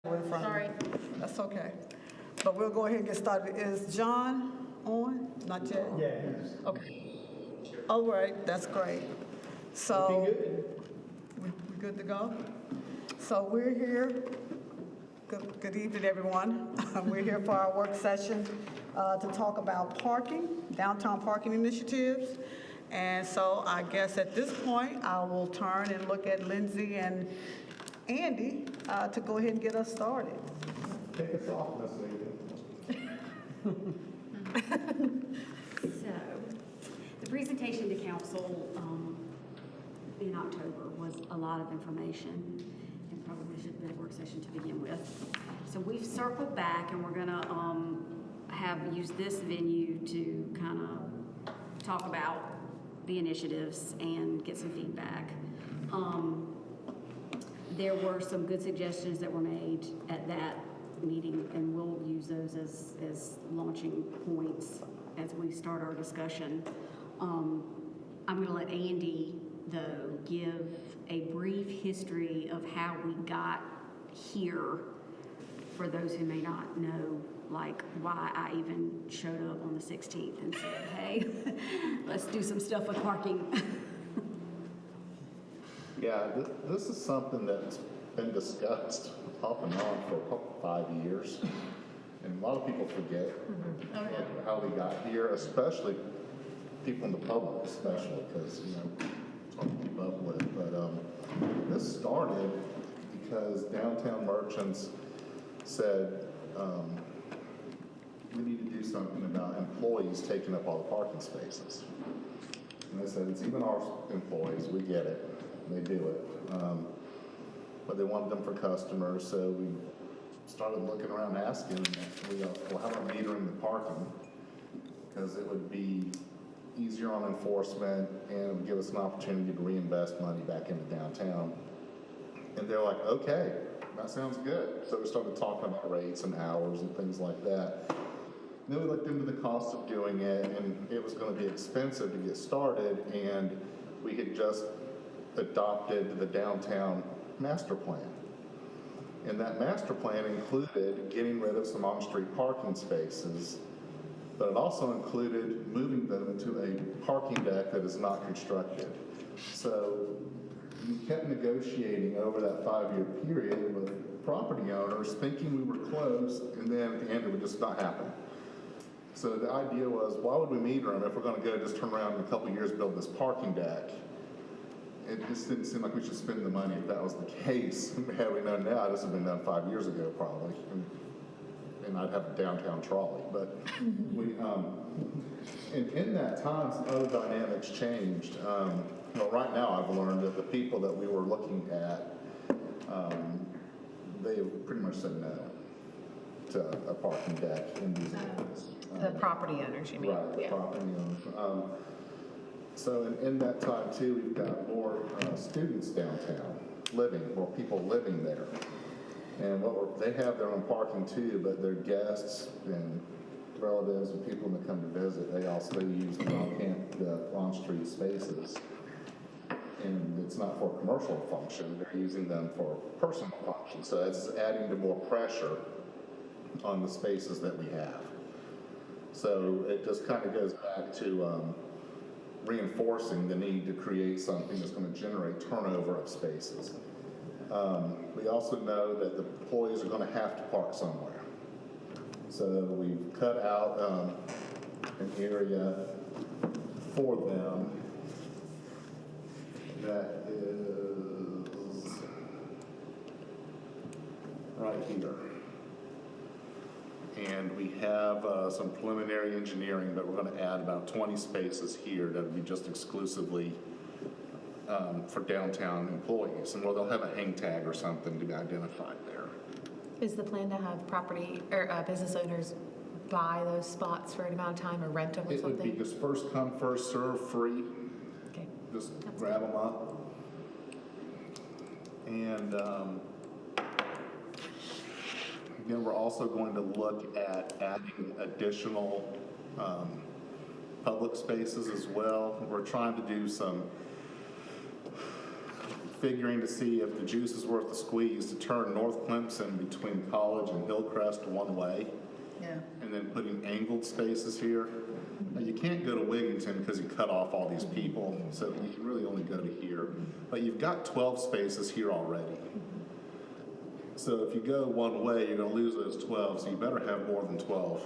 in front of Sorry. me. That's okay. But we'll go ahead and get started. Is John on? Not yet? Yeah. Okay. All right, that's great. So, we good to go? So we're here. Good evening, everyone. We're here for our work session to talk about parking, downtown parking initiatives. And so I guess at this point, I will turn and look at Lindsay and Andy to go ahead and get us started. Take us off, Miss Lee. So, the presentation to council in October was a lot of information, and probably should have been a work session to begin with. So we've circled back, and we're gonna use this venue to kind of talk about the initiatives and get some feedback. There were some good suggestions that were made at that meeting, and we'll use those as launching points as we start our discussion. I'm going to let Andy, though, give a brief history of how we got here for those who may not know, like why I even showed up on the 16th and said, hey, let's do some stuff with parking. Yeah, this is something that's been discussed off and on for 5 years. And a lot of people forget how we got here, especially people in the public, especially because, it's hard to keep up with. But this started because downtown merchants said, we need to do something about employees taking up all the parking spaces. And they said, it's even our employees, we get it. They do it. But they wanted them for customers, so we started looking around asking, well, how about metering the parking? Because it would be easier on enforcement and it would give us an opportunity to reinvest money back into downtown. And they're like, okay, that sounds good. So we started talking about rates and hours and things like that. And then we looked into the cost of doing it, and it was going to be expensive to get started, and we had just adopted the downtown master plan. And that master plan included getting rid of some on-street parking spaces, but it also included moving them into a parking deck that is not constructed. So we kept negotiating over that 5-year period with property owners thinking we were close, and then at the end it would just not happen. So the idea was, why would we meter them if we're going to go just turn around in a couple of years build this parking deck? It just didn't seem like we should spend the money if that was the case. Had we known now, this would have been done 5 years ago probably, and I'd have a downtown trolley. But we, and in that time, some other dynamics changed. Well, right now I've learned that the people that we were looking at, they have pretty much said no to a parking deck in these areas. The property owners, you mean? Right, the property owners. So in that time too, we've got more students downtown living, more people living there. And they have their own parking too, but their guests and relatives and people that come to visit, they use the on-street spaces. And it's not for commercial function, they're using them for personal function. So it's adding to more pressure on the spaces that we have. So it just kind of goes back to reinforcing the need to create something that's going to generate turnover of spaces. We also know that the employees are going to have to park somewhere. So we've cut out an area for them that is right here. And we have some preliminary engineering, but we're going to add about 20 spaces here that will be just exclusively for downtown employees. And they'll have a hang tag or something to be identified there. Is the plan to have property or business owners buy those spots for an amount of time or rent them or It would be something? just first come, first serve, free. Okay. Just grab them up. And again, we're also going to look at adding additional public spaces as well. We're trying to do some figuring to see if the juice is worth the squeeze to turn North Clemson between College and Hillcrest one way, Yeah. and then putting angled spaces here. Now, you can't go to Wigington because you cut off all these people, so you can really only go to here. But you've got 12 spaces here already. So if you go one way, you're gonna lose those 12, so you better have more than 12.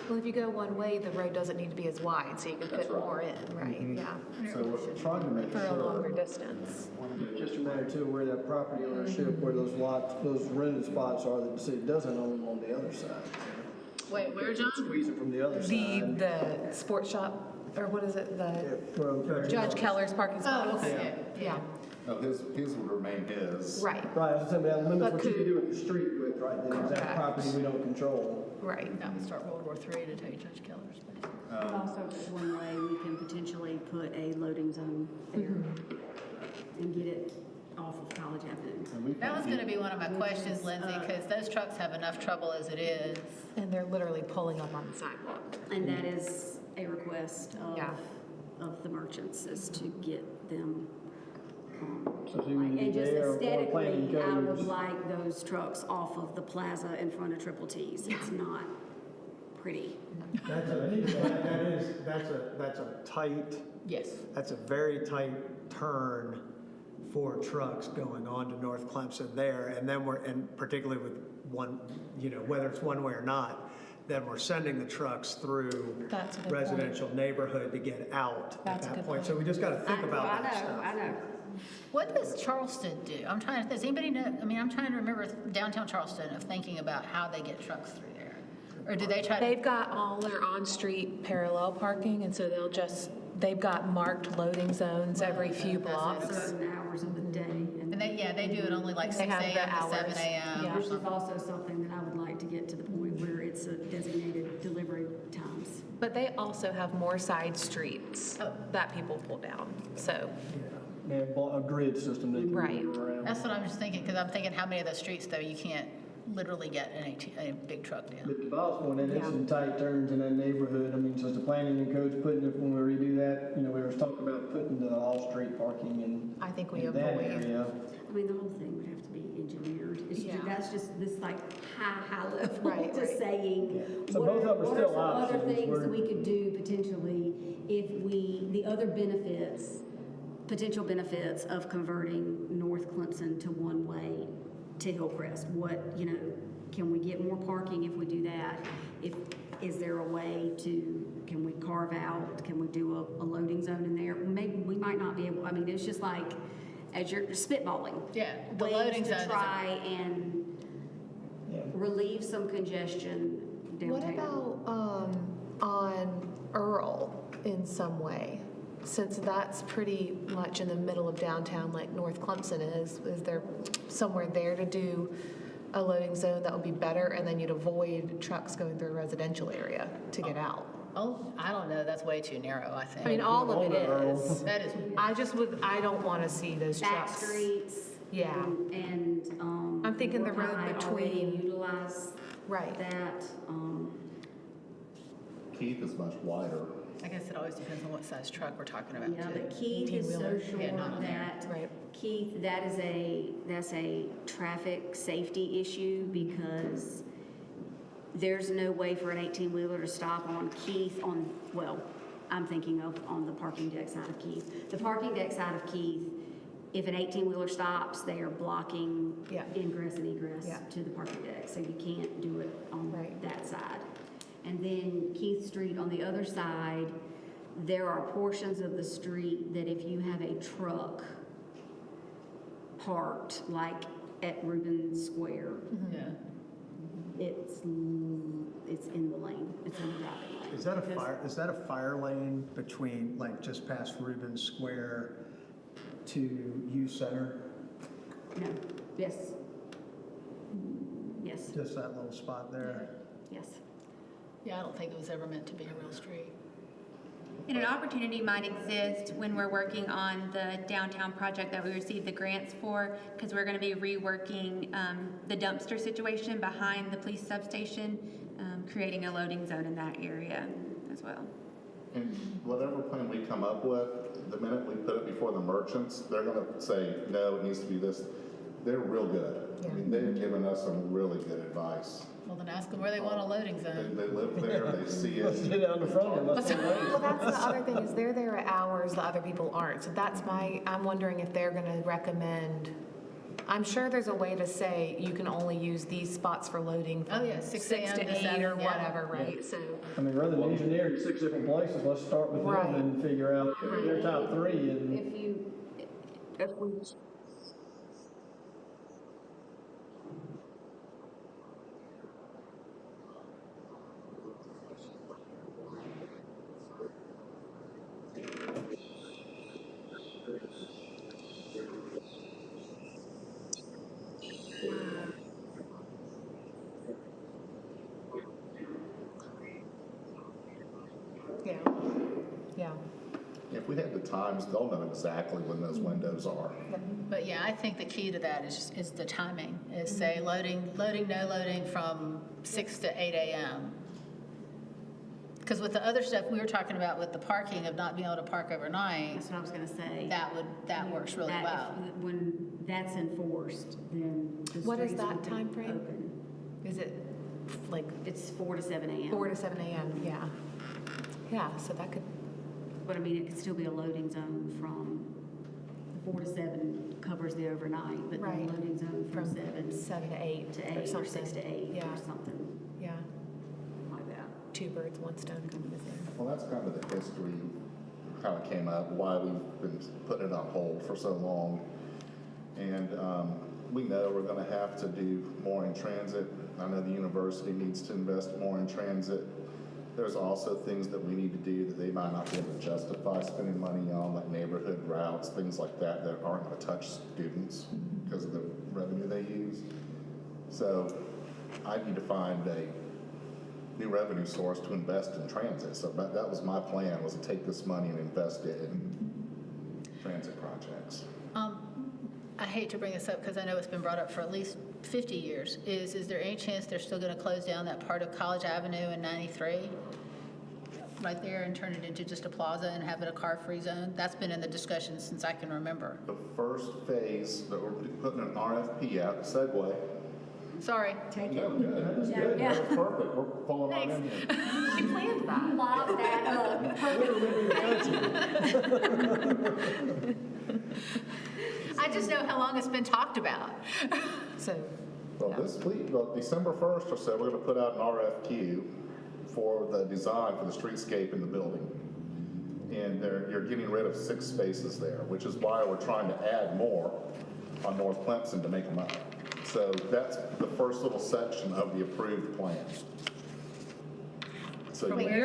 Well, if you go one way, the road doesn't need to be as wide, so you can That's fit right. more in, right? Yeah, So we're trying to make for a longer sure. distance. Just a matter too, where that property ownership, where those lots, those rented spots are, that the city doesn't own them on the other side. Wait, where, John? Squeeze it from the other The, side. the sports shop, or what is it, the Well, Judge Keller's parking spots? okay. Yeah, No, his would remain his. right, Right, I was saying, that limits But what you could- can do with the street width, right, then is that Correct. property we don't control. right. That would start World War III to take Judge Keller's place. But also, one way, we can potentially put a loading zone there and get it off of College Avenue. That was gonna be one of my questions, Lindsay, because those trucks have enough trouble as it is. And they're literally pulling up on the sidewalk. And that is a request Yeah. of the merchants, is to get them. So see, we And need just there or planning aesthetically, I would codes. like those trucks off of the plaza in front of Triple T's. It's not pretty. That's a tight, Yes. that's a very tight turn for trucks going on to North Clemson there. And then and particularly with one, whether it's one way or not, then we're sending the trucks through That's a good residential neighborhood to get out at That's a that good point. point. So we just got to think about that stuff. I know. What does Charleston do? Does anybody know, I'm trying to remember downtown Charleston of thinking about how they get trucks through there. Or do they try to? They've got all their on-street parallel parking, and so they've got marked loading zones every few blocks. Certain hours of the day. And they do it only like They 6 have the a.m. to 7 hours. a.m. Yeah. or Which is something. also something that I would like to get to the point where it's a designated delivery times. But they also have more side streets that people pull down, so. They have a grid system they can Right. move around. That's what I'm just thinking, because I'm thinking how many of those streets, though, you can't literally get a big truck down. But to Bob's point, that is Yeah. some tight turns in that neighborhood. Since the planning and codes putting it, when we redo that, we were talking about putting the all-street parking in. I think we in that avoid- area. The whole thing would have to be engineered. Yeah. That's just this high level, Right, just right. saying. So what both are- of them are what still some other options. things that We're- we could do potentially if the other benefits, potential benefits of converting North Clemson to one-way to Hillcrest? Can we get more parking if we do that? Is there a way can we carve out, can we do a loading zone in there? Maybe, we might not be able, it's just like, as you're spitballing. Yeah, the ways loading to zone is a- try and Yeah. relieve some congestion downtown. What about on Earl in some way? Since that's pretty much in the middle of downtown like North Clemson is there somewhere there to do a loading zone that would be better, and then you'd avoid trucks going through a residential area to get out? Oh, I don't know, that's way too narrow, I think. All of it Earl. is. That is, I don't want to see those Back trucks. streets. Yeah. And, I'm thinking the road Buckeye already between- utilize Right. that, Keith is much wider. I guess it always depends on what size truck we're talking about, yeah, too. but Keith is so 18-wheeler. short Yeah, not on there. that, Right. Keith, that's a traffic safety issue because there's no way for an 18-wheeler to stop on Keith I'm thinking of on the parking deck side of Keith. The parking deck side of Keith, if an 18-wheeler stops, they are blocking Yeah. ingress and egress Yeah. to the parking deck, so you can't do it on Right. that side. And then Keith Street on the other side, there are portions of the street that if you have a truck parked, like at Rubin Square, Yeah. it's in the lane, it's in the driving lane. Is that a fire lane between, just past Rubin Square to U Center? No, yes. Yes, Just that little spot there? yes. Yeah, I don't think it was ever meant to be a real street. And an opportunity might exist when we're working on the downtown project that we received the grants for, because we're going to be reworking the dumpster situation behind the police substation, creating a loading zone in that area as well. And whatever plan we come up with, the minute we put it before the merchants, they're gonna say, no, it needs to be this. They're real good. I mean, they've given us some really good advice. Well, then ask them where they want a loading zone. They live there, they see Let's it. get down the front end, let's go Well, that's the other thing, is they're there at hours the other people aren't. So I'm wondering if they're gonna recommend, I'm sure there's a way to say you can only use these spots for loading from Oh, yeah, 6 6 a.m. to to 8 or 7, yeah. whatever, right? So, I mean, rather than engineering 6 different places, let's start with Right. them and figure out their top 3 and. If we yeah, yeah. If we had the times, they'll know exactly when those windows are. But yeah, I think the key to that is the timing, is say loading, no loading from 6 to 8 a.m. Because with the other stuff we were talking about with the parking of not being able to park overnight, That's what I was gonna say. that works really That- well. When that's enforced, then the What is streets that will be time frame? open. Is it like It's 4 to 7 a.m. 4 to 7 a.m.? Yeah. Yeah, so that could, But I mean, it could still be a loading zone from 4 to 7 covers the overnight, but then Right. a loading zone from 7 7 to 8 to or 8 or something. 6 to 8 Yeah, or something yeah. like that. 2 birds, 1 stone kind of a thing. Well, that's kind of the history, how it came up, why we've been putting it on hold for so long. And we know we're gonna have to do more in transit. I know the university needs to invest more in transit. There's also things that we need to do that they might not be able to justify spending money on, like neighborhood routes, things like that, that aren't gonna touch students because of the revenue they use. So I need to find a new revenue source to invest in transit. So that was my plan, was to take this money and invest it in transit projects. I hate to bring this up because I know it's been brought up for at least 50 years. Is there any chance they're still going to close down that part of College Avenue in 93? Right there, and turn it into just a plaza and have it a car-free zone? That's been in the discussion since I can remember. The first phase that we're putting an RFP out, segue. Sorry. No, good, that's good, Yeah. that's perfect, we're falling right in here. She planned that. Lock that up. I just know how long it's been talked about. So, Well, this week, well, December 1st or so, we're gonna put out an RFQ for the design for the streetscape in the building. And you're getting rid of 6 spaces there, which is why we're trying to add more on North Clemson to make them up. So that's the first little section of the approved plan. So wait, you-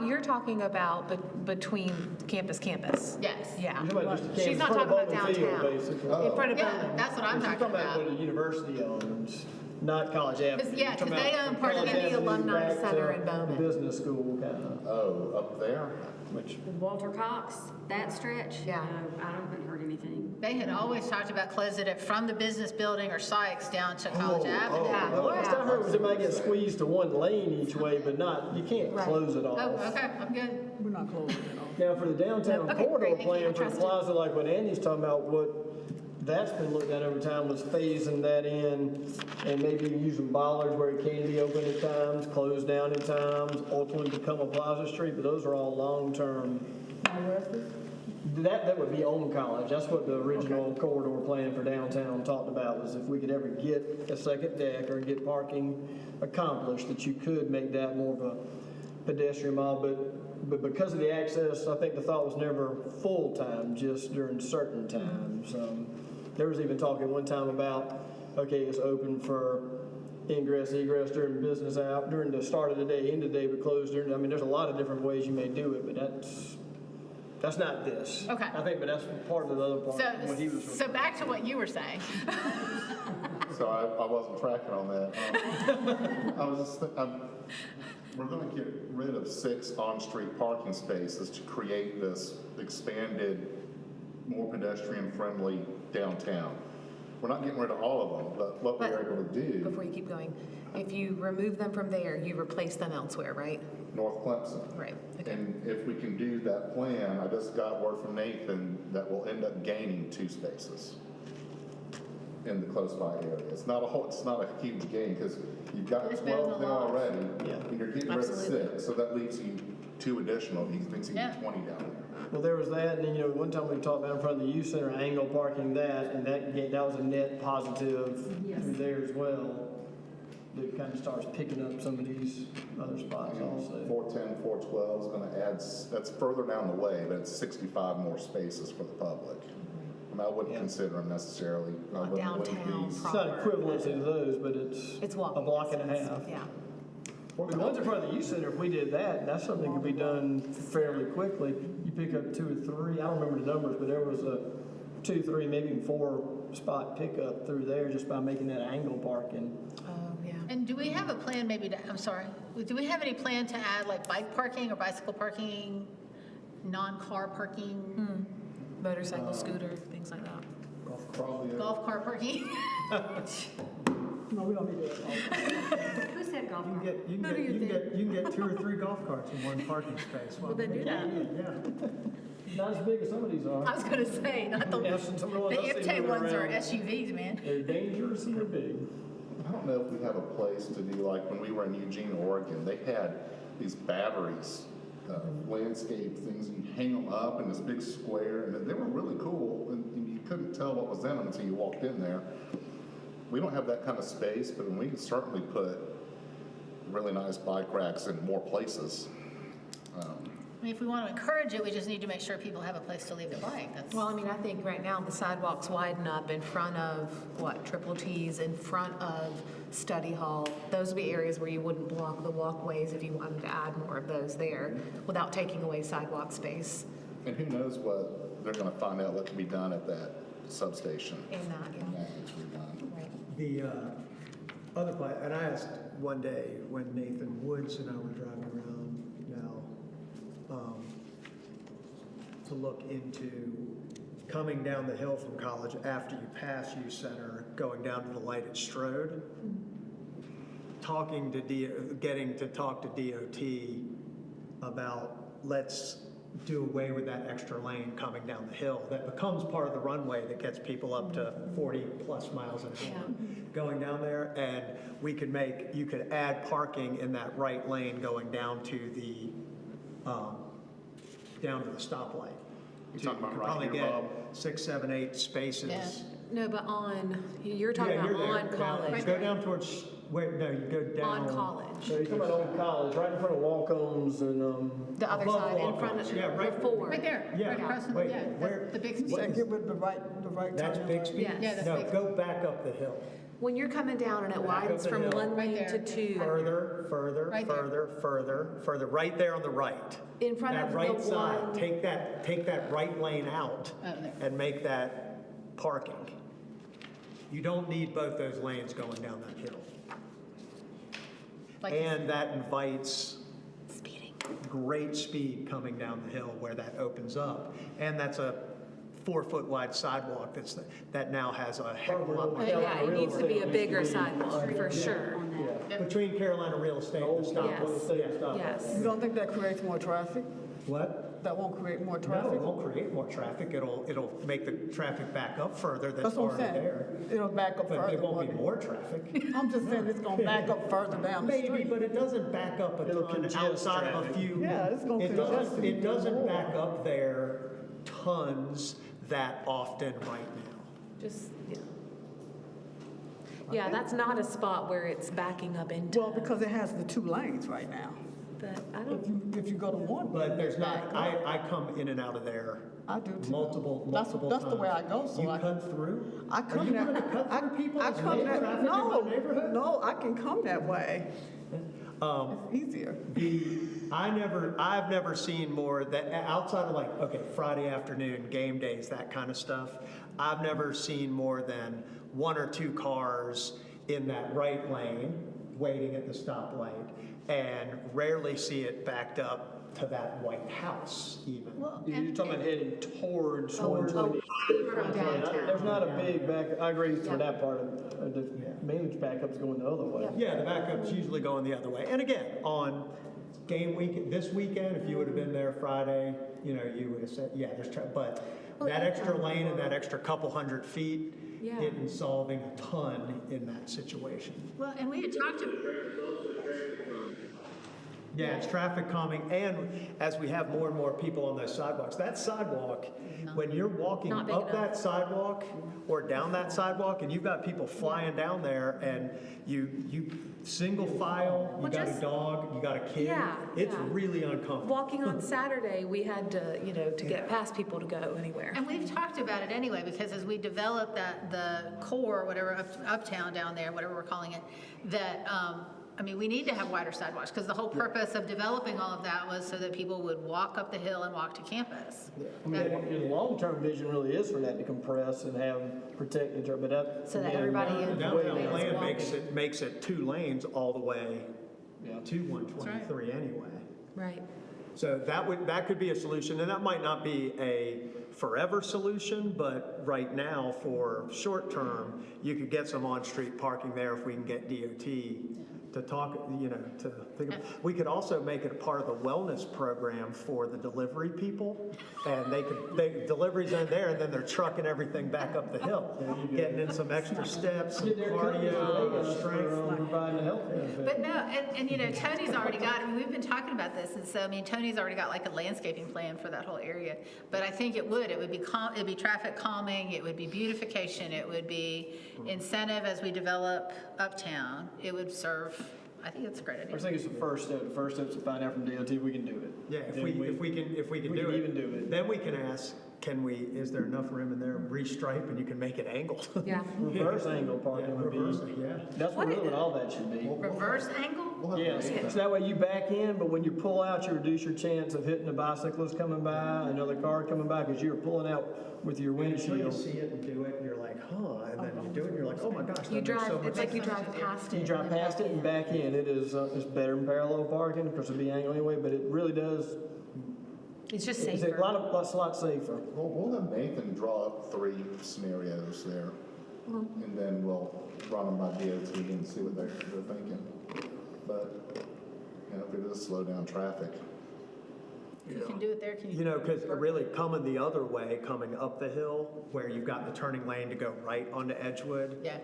you're talking about between campus. Yes. Yeah. You're talking about just the She's campus, not front of talking about Bowman Field, downtown. basically. In front of Yeah, Bowman. that's what I'm She's talking talking about about. what the university owns, not College Avenue. Yeah, You're 'cause talking they about own part of College the Avenue Alumni back to Center in Bowman. the business school kind of, Oh, up there? which, Walter Cox, that stretch? Yeah. No, I haven't heard anything. They had always talked about closing it from the business building or Sykes down to College Avenue. Yeah. the last I heard was it might get squeezed to one lane each way, but not, you can't Right. close it Oh, off. okay, I'm good. We're not closing it off. Now, for the downtown Okay, corridor great, thank you. I plan for the trust it. plaza, like what Andy's talking about, what that's been looked at over time was phasing that in and maybe using bollards where it can be open at times, closed down at times, ultimately become a plaza street, but those are all long-term. That would be on College. That's what the original corridor plan for downtown talked about, was if we could ever get a second deck or get parking accomplished, that you could make that more of a pedestrian mile, but because of the access, I think the thought was never full-time, just during certain times. There was even talking one time about, okay, it's open for ingress, egress during business hour, during the start of the day, end of the day, but closed during, I mean, there's a lot of different ways you may do it, but that's not this. Okay. I think, but that's part of the other part, what he was. So back to what you were saying. So I wasn't tracking on that. I was just we're gonna get rid of 6 on-street parking spaces to create this expanded, more pedestrian-friendly downtown. We're not getting rid of all of them, but what we're able to do. Before you keep going, if you remove them from there, you replace them elsewhere, right? North Clemson. Right, okay. And if we can do that plan, I just got word from Nathan that we'll end up gaining 2 spaces in the close by area. It's not a huge gain because you've got It's better than 12 there a lot. already. Yeah. And you're getting rid of Absolutely. 6, so that leaves you 2 additional. He thinks he Yeah. needs 20 down there. Well, there was that, and then, one time we talked about in front of the youth center, angle parking that, and that was a net positive through there as well. That kind of starts picking up some of these other spots also. 410, 412 is going to add, that's further down the way, but it's 65 more spaces for the public. I mean, I wouldn't consider them necessarily. I Not wouldn't downtown be- It's not equivalent to those, but it's It's a walking block and a distance, half. Yeah. The ones in front of the youth center, if we did that, that's something that could be done fairly quickly. You pick up 2 or 3, I don't remember the numbers, but there was a 2, 3, maybe even 4 spot pickup through there just by making that angle parking. Oh, yeah. And do we have a plan maybe to, I'm sorry, do we have any plan to add like bike parking or bicycle parking, non-car parking, Motorcycle, scooter, things like that. Probably, golf cart parking? No, we don't need that. Who said golf You cart? can get 2 or 3 golf carts in one parking space. Well, then do that. Yeah. Not as big as some of these are. I was gonna say, not the, Yeah, some of the ones the I see Iptay moving ones are around. SUVs, man. They're dangerous and they're big. I don't know if we have a place to do, like when we were in Eugene, Oregon, they had these batteries, landscape things, and you hang them up in this big square, and they were really cool, and you couldn't tell what was in them until you walked in there. We don't have that kind of space, but we can certainly put really nice bike racks in more places. I mean, if we want to encourage it, we just need to make sure people have a place to leave their bike. That's, Well, I mean, I think right now the sidewalks widen up in front of, Triple T's, in front of Study Hall. Those would be areas where you wouldn't block the walkways if you wanted to add more of those there without taking away sidewalk space. And who knows what they're gonna find out what can be done at that substation. In that, yeah. when that gets redone. Right. The other part, and I asked one day when Nathan Woods and I were driving around now to look into coming down the hill from college after you pass U Center, going down to the light at Strode, getting to talk to DOT about let's do away with that extra lane coming down the hill that becomes part of the runway that gets people up to 40 plus miles an hour going down there. And you could add parking in that right lane going down to the stoplight. You talking about could right probably here, get Bob? 6, 7, 8 spaces. Yeah. No, but you're talking Yeah, about you're there. on College. Go down towards, you go down. On College. So you're talking about Old College, right in front of Walcombs and, The other Above side, in front Walcombs. of, Yeah, right. before. right there, Yeah, right across from, wait, yeah, where- that's the big what speed. is- Get rid of the right That's turn Big lane. Speed? Yeah, that's No, Big go back up the hill. When you're coming down and it Back up widens the from hill. one Right lane there. to 2. Further, Right there. further, right there on the right. In front of That the right side, one- take that right lane out Oh, there. and make that parking. You don't need both those lanes going down that hill. Like, And that invites Speeding. great speed coming down the hill where that opens up. And that's a 4-foot wide sidewalk that now has a heck of a lot more. Yeah, it needs to be a bigger sidewalk, for sure. On that. yeah. Between Carolina Real Estate and the Old stop. College, Yes. State stop. Yes. You don't think that creates more traffic? What? That won't create more No, traffic? it won't create more traffic. It'll make the traffic back up further that's That's what I'm already saying. there. It'll back up But further. there won't be won't it? more traffic. I'm just saying it's gonna back up further down the Maybe, street. but it doesn't back up a It'll ton congest outside of a traffic. few. Yeah, it's gonna It congest doesn't, it it doesn't more. back up there tons that often right now. Just, yeah. Yeah, that's not a spot where it's backing up into. Well, because it has the 2 lanes right now. But I don't, If you go to one. But there's not, back up. I come in and out of there I do too. multiple That's times. the way I go, so You I cut through? I come Are you that. gonna cut I- through people I that's come making that- traffic in no, my neighborhood? No, I can come that way. It's easier. I've never seen more that, outside of Friday afternoon, game days, that kind of stuff, I've never seen more than 1 or 2 cars in that right lane waiting at the stoplight, and rarely see it backed up to that White House even. You're talking about heading towards Towards 120. There's not a big back, I agree for that part of it. Mainly backup's going the other way. Yeah, the backup's usually going the other way. And again, on game week, this weekend, if you would have been there Friday, you know, you would have said, yeah, but that extra lane and that extra couple hundred feet Yeah. isn't solving a ton in that situation. Well, and we had talked to, Yeah, it's traffic calming, and as we have more and more people on those sidewalks, that sidewalk, when you're walking Not big up that enough. sidewalk or down that sidewalk, and you've got people flying down there, and you single file, you Well, got a just- dog, you got a kid, Yeah, it's yeah. really uncomfortable. Walking on Saturday, we had to, you know, to get past people to go anywhere. and we've talked about it anyway, because as we develop the core, whatever, uptown down there, whatever we're calling it, that, I mean, we need to have wider sidewalks, because the whole purpose of developing all of that was so that people would walk up the hill and walk to campus. I mean, the long-term vision really is for that to compress and have protected, but that. So that again, everybody in- The way downtown down. plan makes it 2 lanes all the way Yeah. to 123 anyway. Right. So that could be a solution, and that might not be a forever solution, but right now, for short term, you could get some on-street parking there if we can get DOT to talk, you know, to think of. We could also make it a part of the wellness program for the delivery people, and deliveries in there, and then they're trucking everything back up the hill, getting in some extra steps, some Get their cardio, strength. providing a health benefit. But no, and you know, Tony's already got, I mean, we've been talking about this, and so, I mean, Tony's already got like a landscaping plan for that whole area. But I think it would be it'd be traffic calming, it would be beautification, it would be incentive as we develop uptown. It would serve, I think it's a great I idea. think it's the first step. The first step is to find out from DOT if we can do it. Yeah, if Then we can do it. even do it. Then we can ask, is there enough room in there, restripe, and you can make it angled? Yeah. Reverse angle parking would be, Reverse it, yeah. that's what really what all that should be. Reverse angle? Yes, so that way you back in, but when you pull out, you reduce your chance of hitting a bicyclist coming by, another car coming by, because you're pulling out with your Until you windshield. see it and do it, and you're like, huh, and then you do it, and you're like, oh my gosh, You that makes so drive, much it's like sense. you drive past it. You drive past it and back in. It is, it's better than parallel parking, because it'll be angled anyway, but it really does, It's just it's safer. a lot safer. We'll have Nathan draw up 3 scenarios there, and then we'll run them by DOT and see what they're thinking. But, you know, if it is slow down traffic, You can do it there, can you? You know, because really coming the other way, coming up the hill, where you've got the turning lane to go right onto Edgewood. Yeah.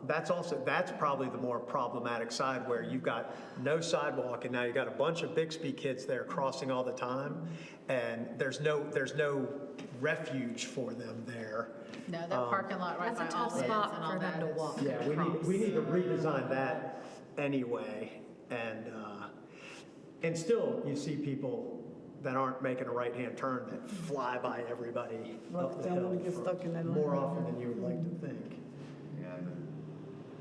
That's probably the more problematic side, where you've got no sidewalk, and now you've got a bunch of Bixby kids there crossing all the time, and there's no refuge for them there. No, that parking lot right That's by a all tough and spot all for them that to is- walk. Yeah, we need to redesign that anyway, and still, you see people that aren't making a right-hand turn that fly by everybody up the They don't hill wanna get stuck in that more lane. often than you would like to think. and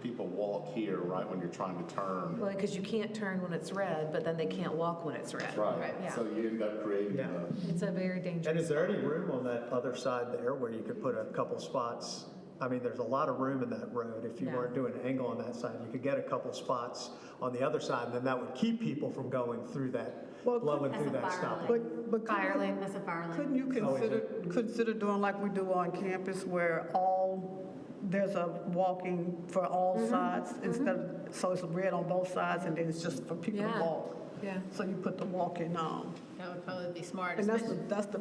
people walk here right when you're trying to turn. Well, because you can't turn when it's red, but then they can't walk when it's red. That's right, Yeah. so you end up creating Yeah. It's a very dangerous. And is there any room on that other side there where you could put a couple spots? I mean, there's a lot of room in that road. If you Yeah. weren't doing an angle on that side, you could get a couple spots on the other side, and then that would keep people from going through that, Well, blowing That's through a that fire stop. lane. But Fire lane. That's a fire lane. couldn't you Oh, is consider doing like we do on campus, where there's a walking for all sides instead of, so it's red on both sides, and then it's just for people to Yeah. walk. Yeah. So you put the walking on. That would probably be smart. And especially- that's the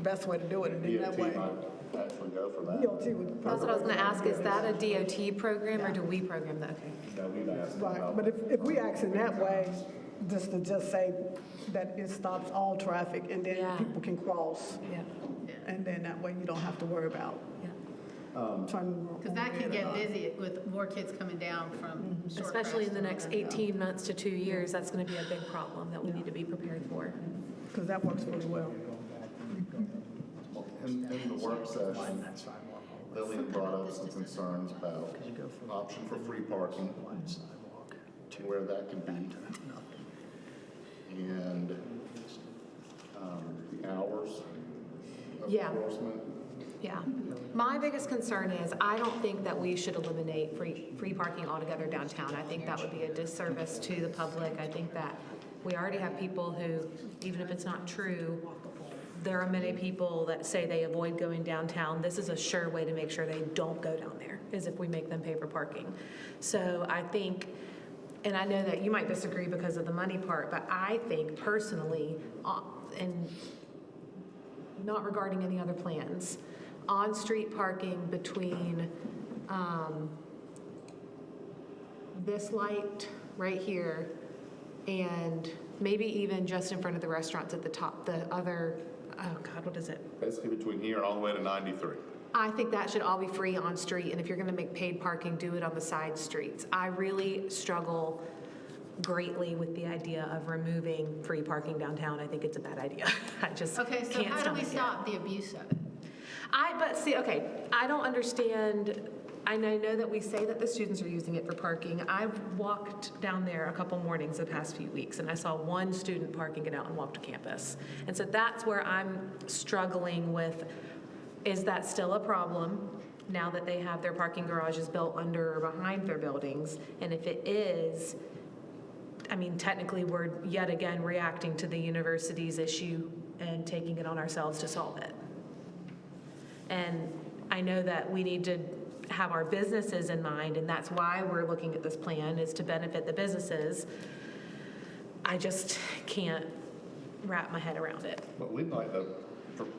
best way to do it, and then that DOT way. might actually go for that. DOT would That's what I was gonna ask, is that a DOT program or do we program that? Okay. No, we've asked them Right, about but if we act in that way, just to say that it stops all traffic, and then Yeah. people can cross, Yeah. and then that way you don't have to worry about turning. Because that can get busy with more kids coming down from Short Especially in the Crest. next 18 months to 2 years, that's gonna be a big problem that we need to be prepared for. Because that works really well. In the work session, Lillian brought up some concerns about option for free parking, where that could be. And the hours of Yeah. enforcement. Yeah. My biggest concern is, I don't think that we should eliminate free parking altogether downtown. I think that would be a disservice to the public. I think that we already have people who, even if it's not true, there are many people that say they avoid going downtown. This is a sure way to make sure they don't go down there, is if we make them pay for parking. So I think and I know that you might disagree because of the money part, but I think personally, and not regarding any other plans, on-street parking between this light right here and maybe even just in front of the restaurants at the top, the other, oh God, what is it? Basically between here and all the way to 93. I think that should all be free on street, and if you're gonna make paid parking, do it on the side streets. I really struggle greatly with the idea of removing free parking downtown. I think it's a bad idea. I just Okay, so can't how do we stomach it. stop the abuse of it? But see, okay, I don't understand, and I know that we say that the students are using it for parking. I walked down there a couple mornings the past few weeks, and I saw one student parking it out and walk to campus. And so that's where I'm struggling with, is that still a problem now that they have their parking garages built under or behind their buildings? And if it is, I mean, technically, we're yet again reacting to the university's issue and taking it on ourselves to solve it. And I know that we need to have our businesses in mind, and that's why we're looking at this plan, is to benefit the businesses. I just can't wrap my head around it. What we'd like to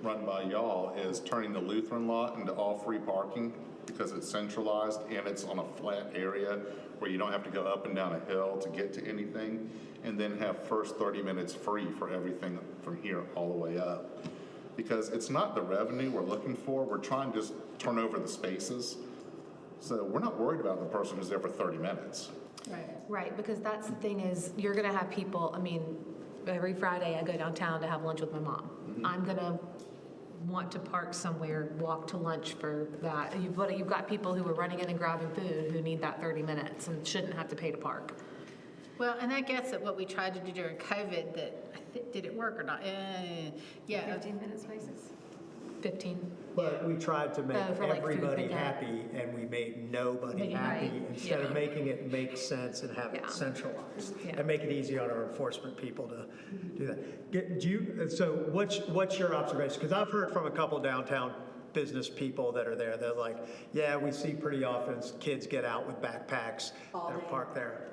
run by y'all is turning the Lutheran lot into all free parking because it's centralized and it's on a flat area where you don't have to go up and down a hill to get to anything, and then have first 30 minutes free for everything from here all the way up. Because it's not the revenue we're looking for, we're trying to just turn over the spaces. So we're not worried about the person who's there for 30 minutes. Right, because that's the thing is, you're gonna have people, I mean, every Friday I go downtown to have lunch with my mom. I'm gonna want to park somewhere, walk to lunch for that. You've got people who are running in and grabbing food who need that 30 minutes and shouldn't have to pay to park. Well, and that gets at what we tried to do during COVID, that, did it work or not? Yeah. 15-minute spaces. 15. But we tried to make for, like, food everybody pickup. happy, and we made nobody happy, instead of making it make sense and have it centralized. Yeah. And make it easy on our enforcement people to do that. So what's your observation? Because I've heard from a couple downtown business people that are there, they're like, yeah, we see pretty often kids get out with backpacks that are parked there.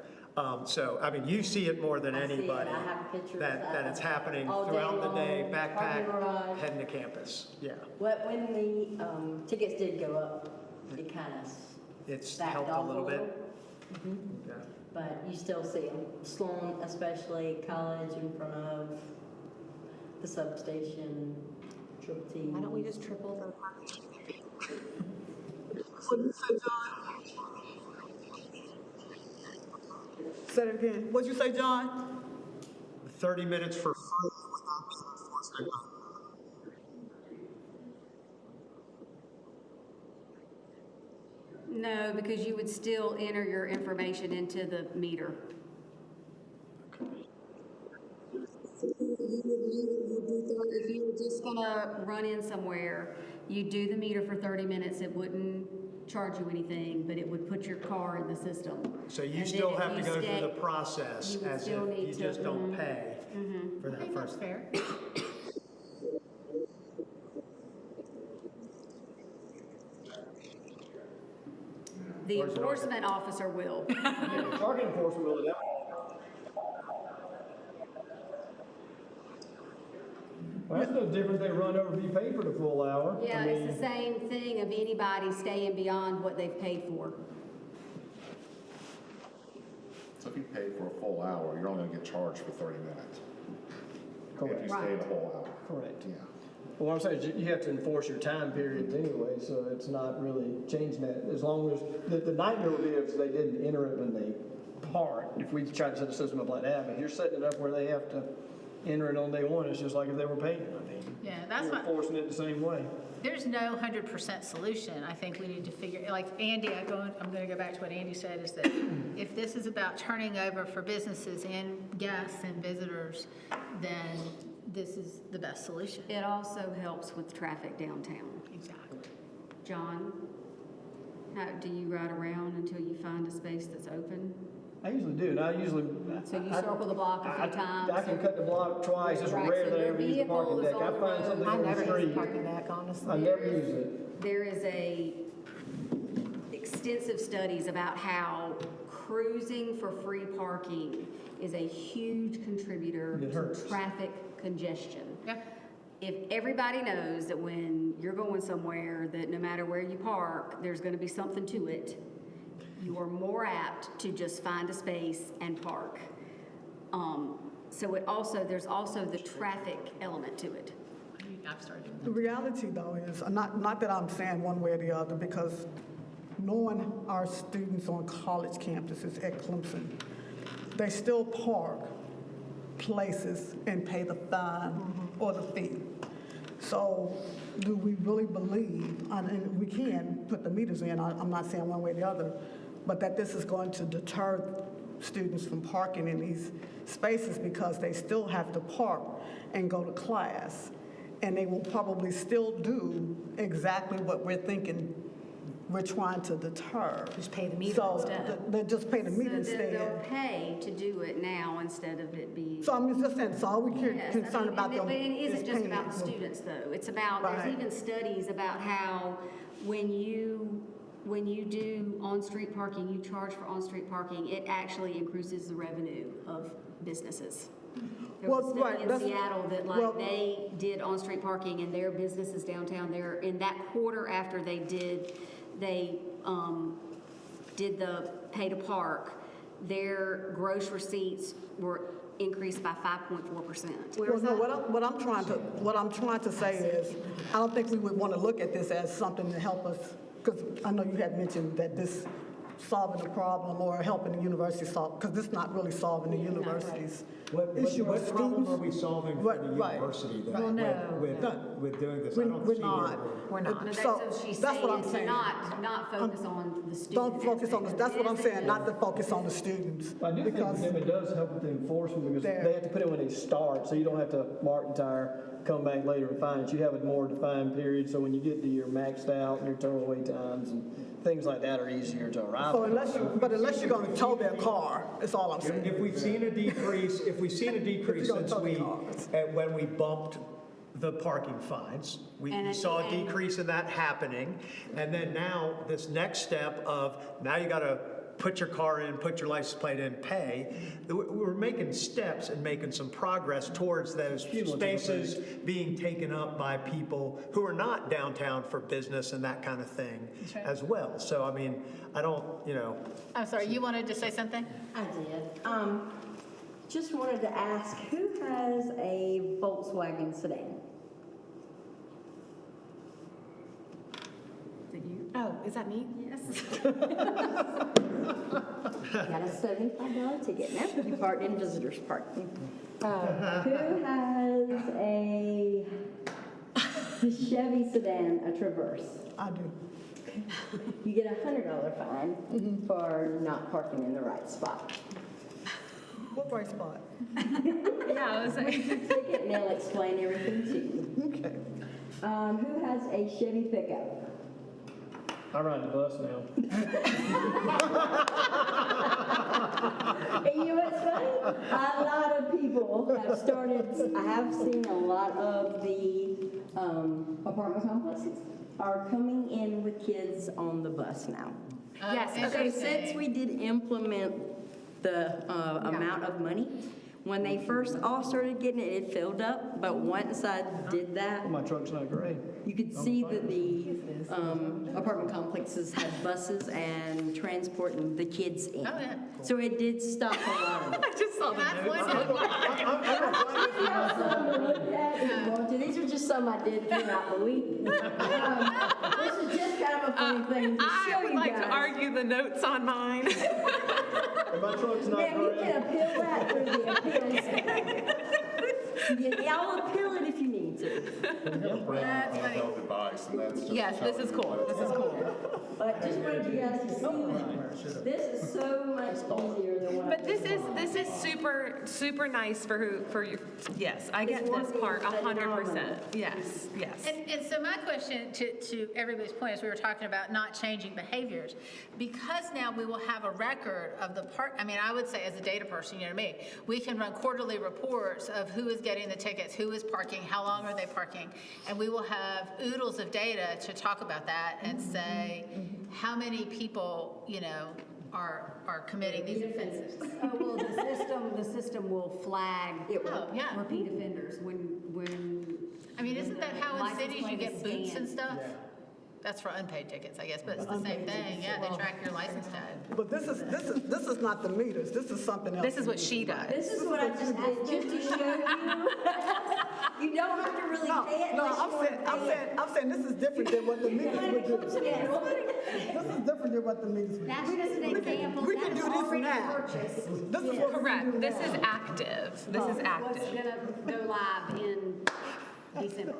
So, I mean, you see it more than I see it. anybody. I have pictures of That that. it's happening All day throughout the day, long, backpack, parking garage. heading to campus. Yeah, When the tickets did go up, it kind of it's backed helped a off little bit. Mm-hmm. Okay. But you still see them. Sloan, especially college in front of the substation, Triple T. Why don't we just triple the parking? Say it again. What'd you say, John? 30 minutes for free without being enforced. No, because you would still enter your information into the meter. If you were just gonna run in somewhere, you do the meter for 30 minutes, it wouldn't charge you anything, but it would put your car in the system. So you And still then if have to you go through stay- the process you would as still if need you to- just don't pay for I that think that's first. fair. The enforcement officer will. Parking enforcement will, yeah. Well, that's no different, they run over if you pay for the full hour. I Yeah, mean, it's the same thing of anybody staying beyond what they've paid for. So if you pay for a full hour, you're only gonna get charged for 30 minutes. Correct. If you stay the whole hour. Correct. Yeah. Well, what I'm saying is you have to enforce your time periods anyway, so it's not really changing that. As long as, the nightmare would be if they didn't enter it when they park. If we tried to set a system up like that, but you're setting it up where they have to enter it on day one. It's just like if they were paying. I mean, Yeah, that's you're what, enforcing it the same way. there's no 100% solution. I think we need to figure, like Andy, I'm going to go back to what Andy said, is that if this is about turning over for businesses and guests and visitors, then this is the best solution. It also helps with traffic downtown. Exactly. John, do you ride around until you find a space that's open? I usually do, and I usually. So you circle the block a few times? I can cut the block twice, it's Right, rare so that I your ever use the parking vehicle is deck. I on the find road. something I on the never use street. the parking deck, honestly. I never use it. There is extensive studies about how cruising for free parking is a huge contributor It to hurts. traffic congestion. Yeah. If everybody knows that when you're going somewhere, that no matter where you park, there's gonna be something to it, you are more apt to just find a space and park. So there's also the traffic element to it. I've started doing The reality, though, is, not that I'm saying one way or the other, because knowing our students on college campuses at Clemson, they still park places and pay the fine or the fee. So do we really believe, and we can put the meters in, I'm not saying one way or the other, but that this is going to deter students from parking in these spaces because they still have to park and go to class. And they will probably still do exactly what we're thinking we're trying to deter. Just pay the meter So instead. they just pay the meter So that they'll instead. pay to do it now instead of it being. So I'm just saying, so all we Yes, I concerned mean, about them But it is isn't just paying. about the students, though. It's about, there's Right. even studies about how when you do on-street parking, you charge for on-street parking, it actually increases the revenue of businesses. There was a Well, study right, in that's- Seattle that well- they did on-street parking and their businesses downtown there, in that quarter after they did the pay to park, their gross receipts were increased by 5.4%. Well, no, what I'm trying to say is, I don't think we would want to look at this as something to help us, because I know you had mentioned that this solving the problem or helping the university solve, because this is not really solving the university's issue of What problem students. are we solving for Right, the right. university then? Well, no. With doing this? I don't We're see not. We're not. But So, that's what she's that's what I'm saying, saying. to not focus on the student. Don't focus on this, that's what I'm aspect. saying, not to focus on the students. I do think Because for them it does help with the enforcement because There. they have to put it when they start, so you don't have to mark the tire, come back later and find it. You have a more defined period, so when you get to your maxed out and your throwaway times and things like that are easier to arrive So at. unless you're gonna tow their car, that's all I'm saying. If we've seen a decrease, gonna since tell the we, cars. when we bumped the parking fines, we And saw a and- decrease in that happening. And then now, this next step of, now you gotta put your car in, put your license plate in, pay. We're making steps and making some progress towards those spaces being taken up by people who are not downtown for business and that kind of thing right. as well. So, I mean, I don't, I'm sorry, you wanted to say something? I did. Just wanted to ask, who has a Volkswagen sedan? Is it you? Oh, is that me? Yes. Got a $75 ticket. Now you parked in visitors parking. Who has a Chevy sedan, a Traverse? I do. You get a $100 fine for not parking in the right spot. What bright spot? Yeah, I was like. Ticket and they'll explain everything to you. Okay. Who has a Chevy pickup? I ride the bus now. And you know what's funny? A lot of people have started, I have seen a lot of the apartment complexes are coming in with kids on the bus now. Yes, So since we did implement the amount of money, when they first all started getting it, it filled up, but once I did that, My truck's not gray. you could see that the apartment complexes had buses and transporting the kids in. Oh, yeah. So it did stop a lot of it. I just saw the That's notes. You have some to look at if you want to. These are just some I did throughout the week. This is just kind of a funny thing to show I would you like to guys. argue the notes on mine. And my truck's not Ma'am, you gray. can appeal that through the appeals. I'll appeal it if you need to. That's funny. Handheld device, and that's just. Yes, this is cool. This is cool. But just wanted you guys to see, this is so much easier than what I But this is super nice for your, yes, I get this part 100%. Yes, yes. And so my question to everybody's point is we were talking about not changing behaviors. Because now we will have a record of the I would say as a data person, you know me, we can run quarterly reports of who is getting the tickets, who is parking, how long are they parking, and we will have oodles of data to talk about that and say how many people, are committing these offenses. Oh, well, the system will flag Oh, yeah. repeat offenders when. I mean, isn't that how in license cities you plate get is boots and scanned. stuff? That's for unpaid tickets, I guess, but it's the same thing. Yeah, they track your license tag. But this is not the meters, this is something else. This is what she does. This is what I just did, just to show you. You don't have to really No, pay it no, unless you want to pay it. I'm saying this is different than what the meters would do. This is different than what the meters would do. That's just an example. We can That's do this already now. purchased. This is what we can do Correct, this now. is active, this is What's active. gonna go live in December.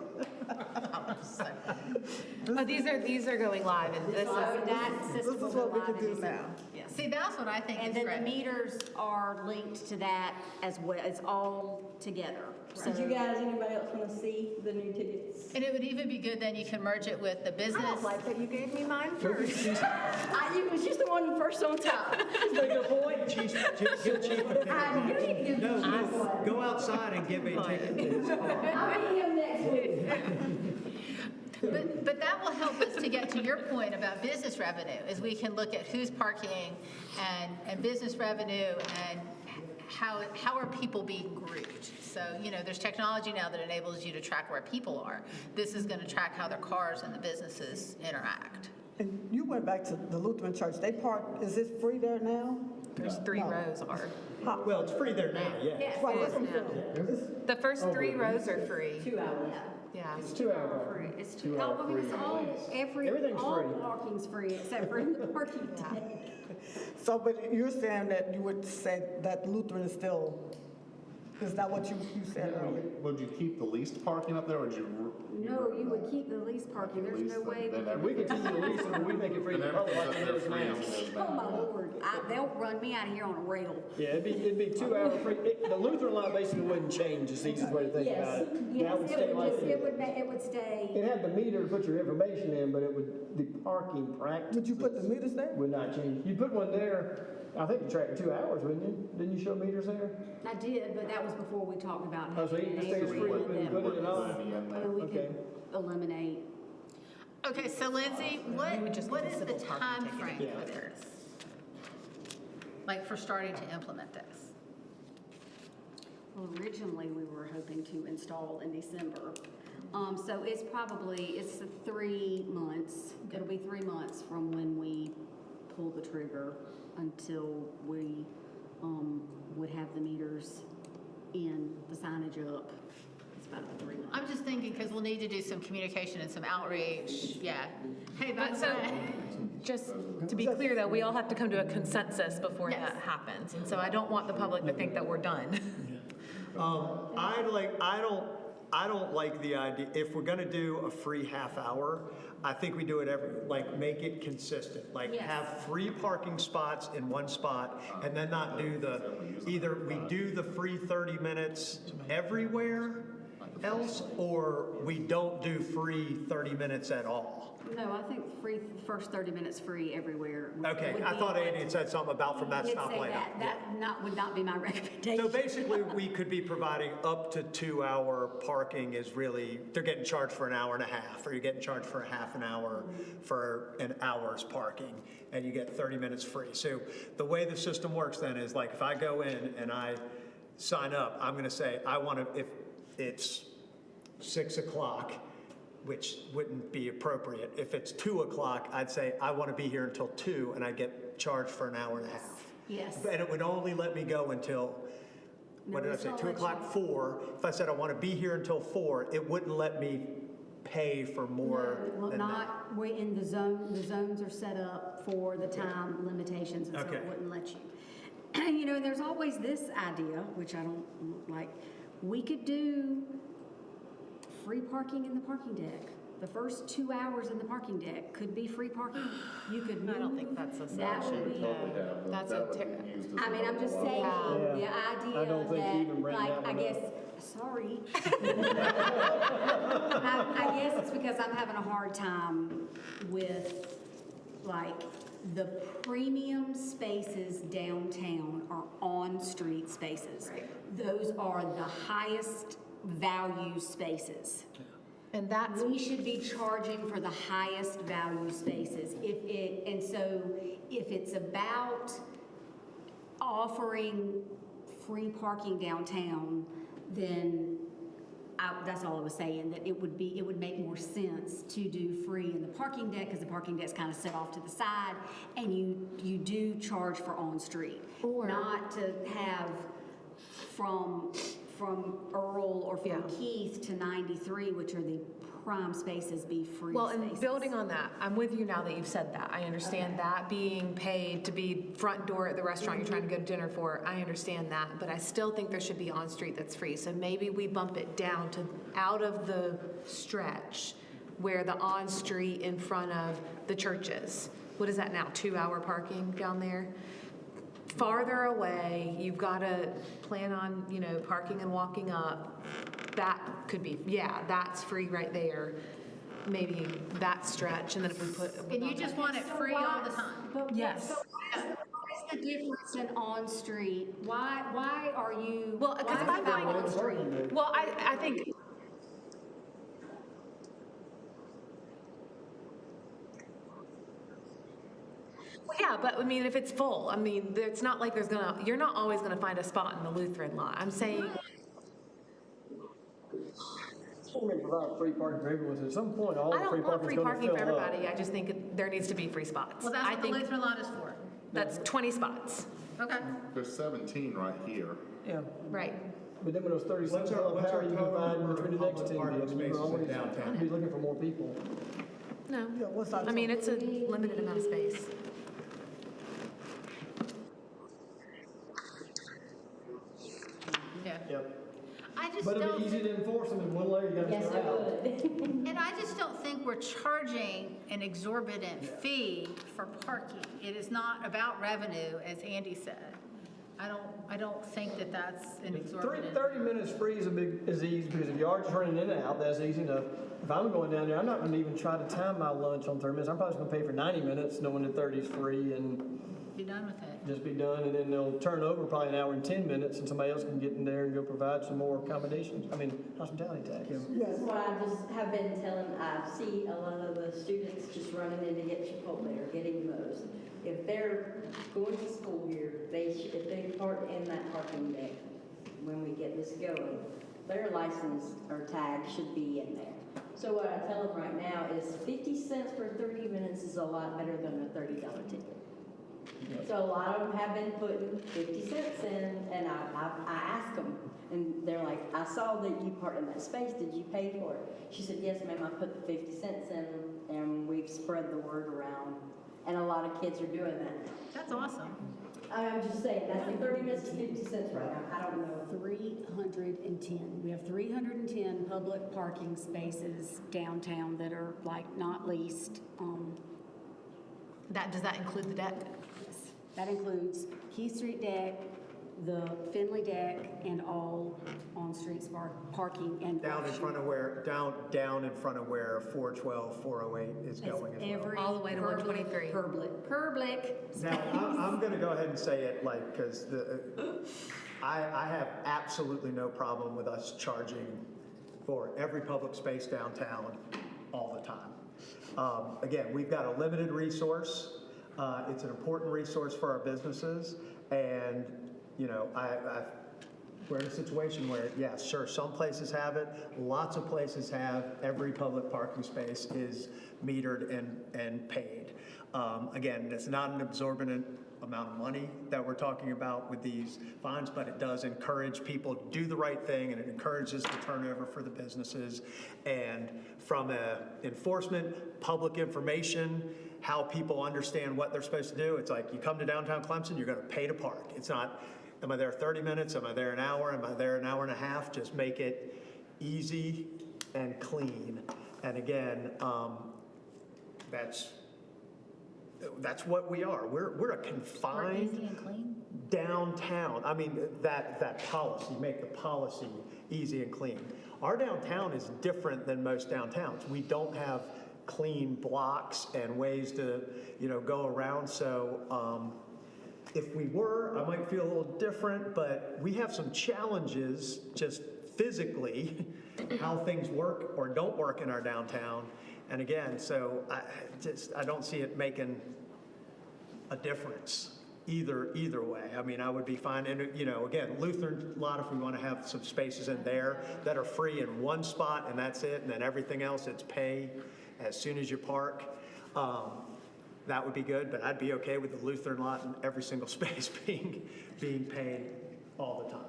Oh, these are going live, and this So is, that system This will is go what we live can in do December. now. Yes. See, that's what I think And is then the great. meters are linked to that as well. It's all together. Did you guys, anybody else want to see the new tickets? And it would even be good, then you can merge it with the business. that you gave me mine first. She's the one first on top. Make a point. Get cheap. You need to give me No, go outside and get me a ticket. please. I'll be here next week. But that will help us to get to your point about business revenue, is we can look at who's parking and business revenue and how are people being grouped. So, there's technology now that enables you to track where people are. This is going to track how their cars and the businesses interact. And you went back to the Lutheran church, they park, is it free there now? There's 3 rows are. Well, it's free there now, yeah. Right, that's what I'm saying. The first 3 rows are free. 2 hours. Yeah. It's 2 hour. Free. It's Two no, hour I mean, it's free all, Everything's all free. parking's free except for in the parking tank. So, but you're saying that you would say that Lutheran is still, is that what you said earlier? Would you keep the leased parking up there, or would you? No, you would keep the lease parking. There's no way. We continue to lease it, but we make it free to the public like it is now. Oh, my Lord. They'll run me out of here on a rail. Yeah, it'd be 2 hour free. The Lutheran lot basically wouldn't change, is the easiest way to think about it. Yes, That would stay like it is. it would stay. It had the meter to put your information in, but the parking practice. Would you put the meters there? Would not change. You put one there, I think you tracked 2 hours, wouldn't you? Didn't you show meters there? I did, but that was before we talked about Oh, so you having just an think it's free, area but you that put it all? we Okay. could eliminate. Okay, so Lindsay, what is the time frame Yeah. for this? Like for starting to implement this? Well, originally, we were hoping to install in December. So it's 3 months. It'll be 3 months from when we pull the trigger until we would have the meters in, the signage up. It's about 3 months. I'm just thinking, because we'll need to do some communication and some outreach, yeah. Hey, But that's so, just to be clear though, we all have to come to a consensus before Yes. that happens. And so I don't want the public to think that we're done. I don't like the idea, if we're gonna do a free half hour, I think we do it make it consistent. Like Yes. have free parking spots in one spot and then not do either we do the free 30 minutes everywhere else, or we don't do free 30 minutes at all. No, I think first 30 minutes free everywhere. Okay, would I be thought what- Andy had said something about from that Did stop say line that. up. That would not be my recommendation. So basically, we could be providing up to 2 hour parking is really, they're getting charged for an hour and a half, or you're getting charged for a half an hour for an hour's parking, and you get 30 minutes free. So the way the system works then is like, if I go in and I sign up, I'm gonna say, if it's 6 o'clock, which wouldn't be appropriate. If it's 2 o'clock, I'd say, I wanna be here until 2, and I get charged for an hour and a half. Yes. And it would only let me go until, what did I it's say, not 2 let o'clock, you- 4? If I said I want to be here until 4, it wouldn't let me pay for more Well, than that. not, we're in the zones are set up for the time limitations, and so Okay. it wouldn't let you. And there's always this idea, which I don't like, we could do free parking in the parking deck. The first 2 hours in the parking deck could be free parking. You could move. I don't think that's a That would solution. be, That's That a would ter- be used as I mean, a I'm just level. saying, Yeah. the idea I don't think you even that, bring like, that I one guess, up. sorry. I guess it's because I'm having a hard time with, like, the premium spaces downtown are on-street spaces. Those are the highest value spaces. And that's, We should be charging for the highest value spaces. If it's about offering free parking downtown, then that's all I was saying, that it would make more sense to do free in the parking deck, because the parking deck's kind of set off to the side, and you do charge for on-street. Or- Not to have from Earl or from Keith to 93, which are the prime spaces, be free Well, spaces. and building on that, I'm with you now that you've said that. I understand that being paid to be front door at the restaurant you're trying to go to dinner for. I understand that, but I still think there should be on-street that's free. So maybe we bump it down to out of the stretch where the on-street in front of the churches. What is that now, 2-hour parking down there? Farther away, you've got to plan on, parking and walking up. That could be, that's free right there. Maybe that stretch, and then if we put. And you just want it free all the time? Yes. What is the difference in on-street? Why are you? Well, because if why I'm is that going on-street? Well, I think. Well, yeah, but I mean, if it's full, it's not like you're not always gonna find a spot in the Lutheran lot. I'm saying. We're going to provide free parking for everyone, so at some point, all I the don't free want parking free is going to parking for fill up. everybody. I just think there needs to be free spots. Well, that's I what the think Lutheran lot is for. that's 20 spots. Okay. There's 17 right here. Yeah, Right. but then when those 37 What's our fill up, how are you total dividing number between of the next 10? public parking I mean, you're spaces in always downtown? be looking for more people. No. Yeah, what's our I mean, it's a limited amount of space. Yeah. Yep. I just But it'd don't, be easy to enforce them in one layer, you got to Yes, go it out. would. and I just don't think we're charging an exorbitant fee for parking. It is not about revenue, as Andy said. I don't think that that's an exorbitant. 30 minutes free is easy, because if you are just running in and out, that's easy enough. If I'm going down there, I'm not going to even try to time my lunch on 30 minutes. I'm probably just going to pay for 90 minutes, knowing that 30 is free, and Be done with it. just be done, and then they'll turn over probably an hour and 10 minutes, and somebody else can get in there and go provide some more accommodations. Hospitality tax. This is what I just have been telling, I see a lot of the students just running in to get Chipotle or getting those. If they're going to school here, if they park in that parking deck when we get this going, their license or tag should be in there. So what I tell them right now is 50 cents for 30 minutes is a lot better than a $30 ticket. So a lot of them have been putting 50 cents in, and I ask them, and they're like, I saw that you parked in that space, did you pay for it? She said, yes, ma'am, I put the 50 cents in, and we've spread the word around, and a lot of kids are doing that. That's awesome. I'm just saying, that's the 30 minutes is 50 cents right now, I don't know. 310. We have 310 public parking spaces downtown that are not leased. Does that include the deck? Yes. That includes Keith Street deck, the Finley deck, and all on-street parking and. Down in front of where 412, 408 is going as well. Every All the way to 123. Public. Now, I'm going to go ahead and say it because I have absolutely no problem with us charging for every public space downtown all the time. Again, we've got a limited resource. It's an important resource for our businesses. And, we're in a situation where, yeah, sure, some places have it. Lots of places have. Every public parking space is metered and paid. Again, it's not an exorbitant amount of money that we're talking about with these fines, but it does encourage people to do the right thing, and it encourages the turnover for the businesses. And from enforcement, public information, how people understand what they're supposed to do, it's like you come to downtown Clemson, you're going to pay to park. It's not, am I there 30 minutes? Am I there an hour? Am I there an hour and a half? Just make it easy and clean. And again, that's what we are. We're a confined Easy and clean. downtown. That policy, make the policy easy and clean. Our downtown is different than most downtowns. We don't have clean blocks and ways to, go around. So if we were, I might feel a little different, but we have some challenges just physically, how things work or don't work in our downtown. And again, so I don't see it making a difference either way. I mean, I would be fine. And, you know, again, Lutheran lot, if we want to have some spaces in there that are free in one spot and that's it, and then everything else, it's pay as soon as you park. That would be good, but I'd be okay with the Lutheran lot and every single space being paid all the time.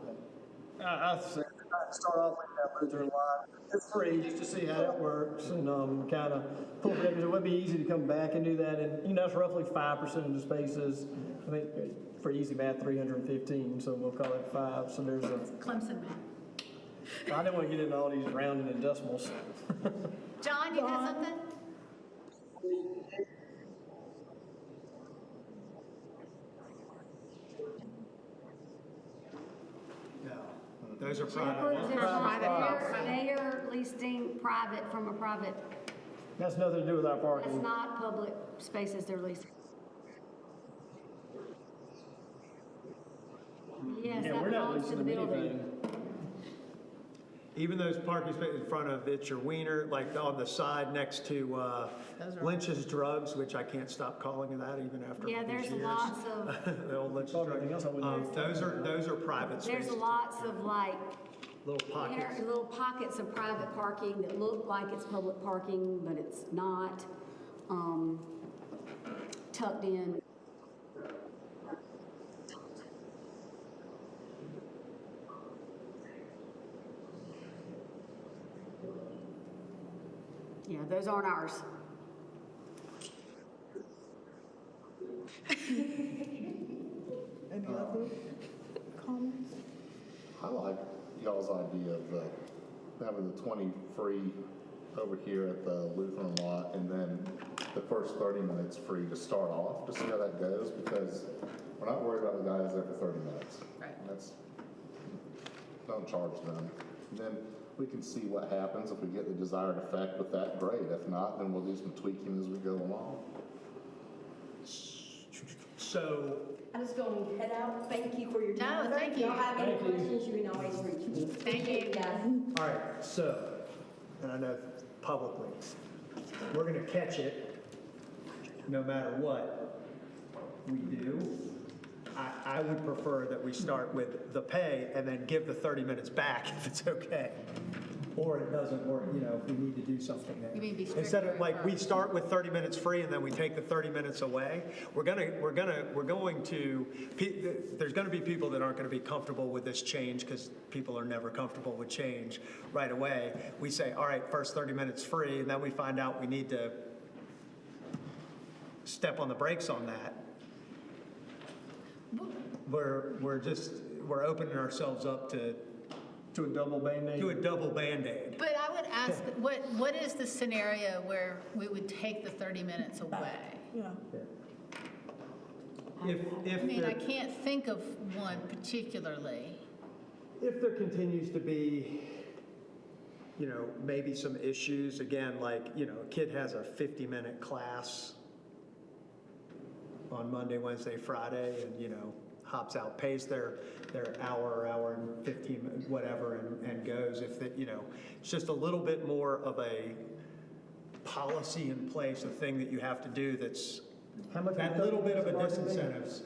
I say, I'd start off with that Lutheran lot. It's free, just to see how it works and kind of pull it together. It would be easy to come back and do that. And, you know, it's roughly 5% of the spaces. I think for easy math, 315, so we'll call it 5. So there's a... Clemson man. I didn't want to get into all these rounding and decimals. John, you got something? No, those are Shepherds private. they are leasing private from a private, That's nothing to do with our that's parking. not public spaces they're leasing. Yes, Yeah, that we're not belongs to the leasing them building. anything. Even those parking spaces in front of It's Your Wiener, like on the side next to Those are- Lynch's Drugs, which I can't stop calling it that even after Yeah, all these there's years. lots of, The old Lynch's Oh, Drugs. everything else I wouldn't do. Those are private spaces. there's lots of like, Little pockets. little pockets of private parking that look like it's public parking, but it's not, tucked in. Yeah, those aren't ours. Any other comments? I like y'all's idea of having the 20 free over here at the Lutheran lot, and then the first 30 minutes free to start off, to see how that goes, because we're not worried about the guys there for 30 minutes. Right. Don't charge them. Then we can see what happens. If we get the desired effect with that, great. If not, then we'll do some tweaking as we go along. So, I'm just going to head out. Thank you for your time. No, thank If y'all you. have any Thank you. questions, you can always reach me. Thank you. Guys. all right, so, and I know publicly, we're gonna catch it no matter what we do. I would prefer that we start with the pay and then give the 30 minutes back if it's okay. Or it doesn't work, you know, if we need to do something there. You mean be strict Instead of or like, we firm? start with 30 minutes free and then we take the 30 minutes away. There's gonna be people that aren't gonna be comfortable with this change because people are never comfortable with change right away. We say, all right, first 30 minutes free, and then we find out we need to step on the brakes on that. We're opening ourselves up to To a double Band-Aid. a double Band-Aid. But I would ask, what is the scenario where we would take the 30 minutes away? Yeah. If I mean, I there, can't think of one particularly. if there continues to be, you know, maybe some issues, again, like, you know, a kid has a 50-minute class on Monday, Wednesday, Friday, and, you know, hops out, pays their hour and 15, whatever, and goes. If that, you know, it's just a little bit more of a policy in place, a thing that you have to do that's How much that would little bit of a parking be? disincentives.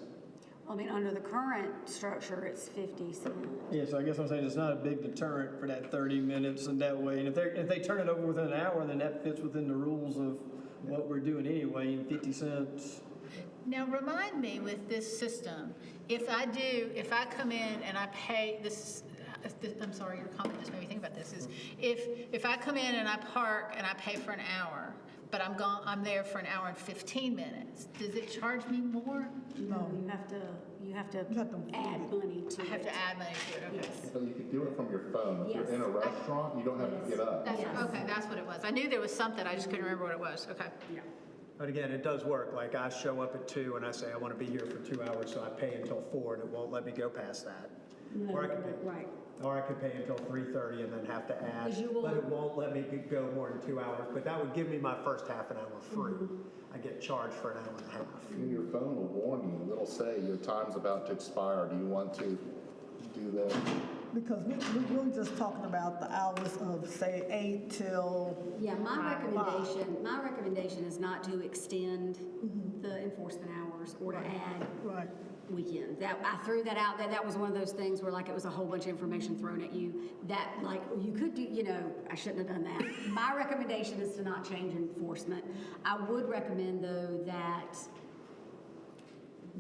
I mean, under the current structure, it's 50 cents. Yeah, so I guess I'm saying it's not a big deterrent for that 30 minutes and that way. And if they turn it over within an hour, then that fits within the rules of what we're doing anyway, and 50 cents. Now, remind me with this system, if I come in and I pay, I'm sorry, your comment just made me think about this, is if I come in and I park and I pay for an hour, but I'm there for an hour and 15 minutes, does it charge me more? No, you have to add money to it. I have to add money to it, okay. Yes. But you can do it from your phone. If Yes. you're in a restaurant, you don't have to get up. Okay, that's what it was. I knew there was something, I just couldn't remember what it was, okay. Yeah. But again, it does work. Like, I show up at 2 and I say I want to be here for 2 hours, so I pay until 4, and it won't let me go past that. Or I could pay. Right. Or I could pay until 3:30 and then have to add, Because you will- but it won't let me go more than 2 hours, but that would give me my first half an hour free. I get charged for an hour and a half. And your phone will warn you, it'll say your time's about to expire, do you want to do that? Because we're really just talking about the hours of, say, 8 till, Yeah, my recommendation is not to extend the enforcement hours or to add right. weekend. That, I threw that out there. That was one of those things where like it was a whole bunch of information thrown at you that like you could do, you know, I shouldn't have done that. My recommendation is to not change enforcement. I would recommend though that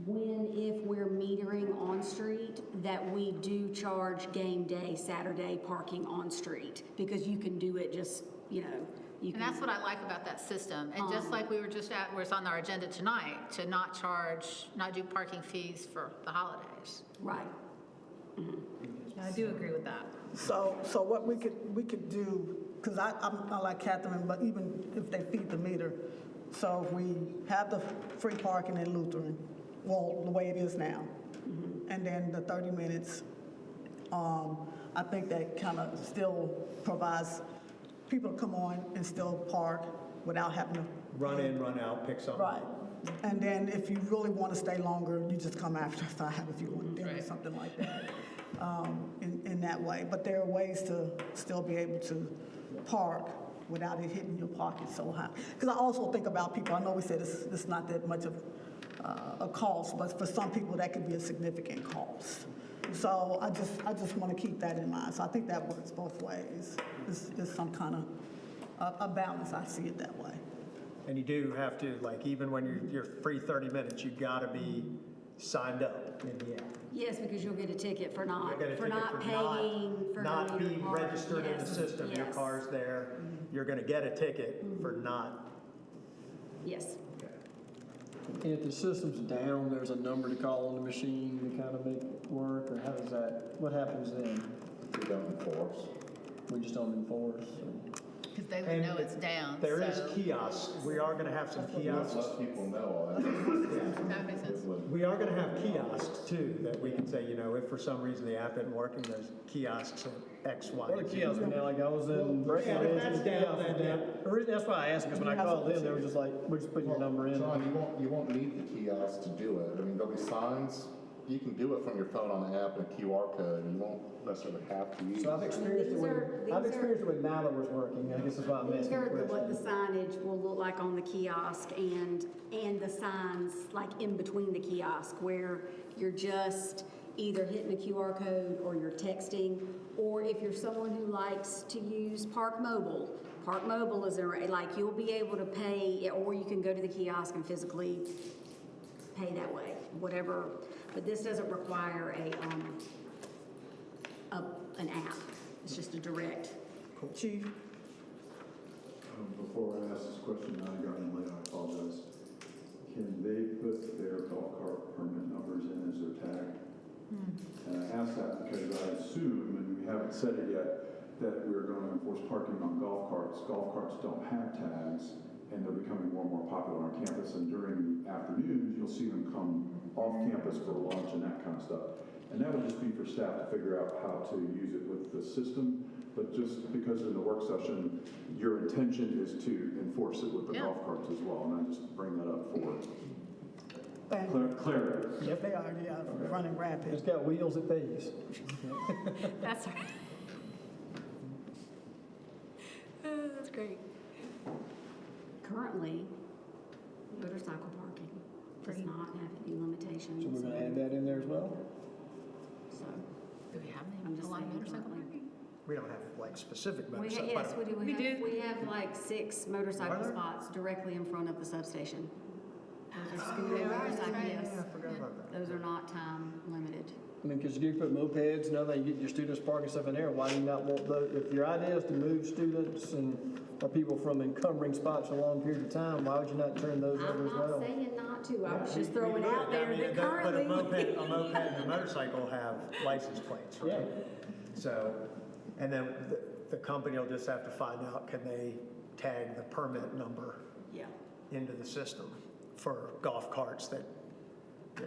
if we're metering on street, that we do charge game day, Saturday parking on street, because you can do it just, you know, you And can. that's what I like about that system. And just like we were just at, where it's on our agenda tonight, to not do parking fees for the holidays. Right. I do agree with that. So what we could do, because I'm like Catherine, but even if they feed the meter, so if we have the free parking in Lutheran, well, the way it is now, and then the 30 minutes, I think that kind of still provides people to come on and still park without having to. Run in, run out, pick something. Right. And then if you really want to stay longer, you just come after 5 if you want dinner or something like that, in that way. But there are ways to still be able to park without it hitting your pocket so high. Because I also think about people, I know we said it's not that much of a cost, but for some people that could be a significant cost. So I just want to keep that in mind. So I think that works both ways. It's some kind of a balance. I see it that way. And you do have to, like, even when you're free 30 minutes, you gotta be signed up in the app. Yes, because you'll get a ticket for not, You'll get a for ticket not paying for not having your being car. registered in the Yes, system, your yes. car's there. You're gonna get a ticket for not. Yes. And if the system's down, there's a number to call on the machine to kind of make it work, or how does that, what happens then? We don't enforce. We just don't enforce? Because they would know it's down. There is so- kiosks. We are gonna have some kiosks. Let people know. That makes sense. We are gonna have kiosks too, that we can say, you know, if for some reason the app isn't working, there's kiosks at X, Y, Or the and Z. kiosk now, like I was in. Yeah, if that's down, then, The reason, that's why I asked, because when I called in, they were just like, we're just putting your number in. John, you won't need the kiosk to do it. I mean, there'll be signs. You can do it from your phone on the app and a QR code. You won't necessarily have to use. So I've experienced it These are- when, I've these are- experienced it when Nala was working, I guess is why I'm These asking are the what the question. signage will look like on the kiosk and the signs like in between the kiosk where you're just either hitting a QR code or you're texting, or if you're someone who likes to use Park Mobile is like you'll be able to pay, or you can go to the kiosk and physically pay that way, whatever. But this doesn't require an app. It's just a direct. Chief? Before I ask this question, I got in late, I apologize. Can they put their golf cart permit numbers in as their tag? And I ask that because I assume, and we haven't said it yet, that we're going to enforce parking on golf carts. Golf carts don't have tags, and they're becoming more and more popular on campus. And during the afternoons, you'll see them come off campus for lunch and that kind of stuff. And that would just be for staff to figure out how to use it with the system. But just because in the work session, your intention is to enforce it with the golf carts as well. And I just bring that up for clarity. Yes, they are, yeah, running rapid. It's got wheels it pays. That's right. That's great. Currently, motorcycle parking does not have any limitations. So we're gonna add that in there as well? So, Do we have I'm any, just a lot of saying motorcycle currently. parking? We don't have like specific We motorcycle. yes, we do. We do? We have like 6 motorcycle Are there? spots directly in front of the substation. Those are Oh, scooter yeah, motorcycle, right. yes. Yeah, I forgot about that. Those are not time limited. I mean, because you do put mopeds and other, you get your students parking stuff in there, why do you not want those? If your idea is to move students and, or people from encumbering spots for a long period of time, why would you not turn those I'm over as not well? saying not to, I was We- just we throwing could. out I there mean, that but currently. a moped and a motorcycle have license plates, right? Yeah. So, and then the company will just have to find out, can they tag the permit number Yeah. into the system for golf carts that, yeah.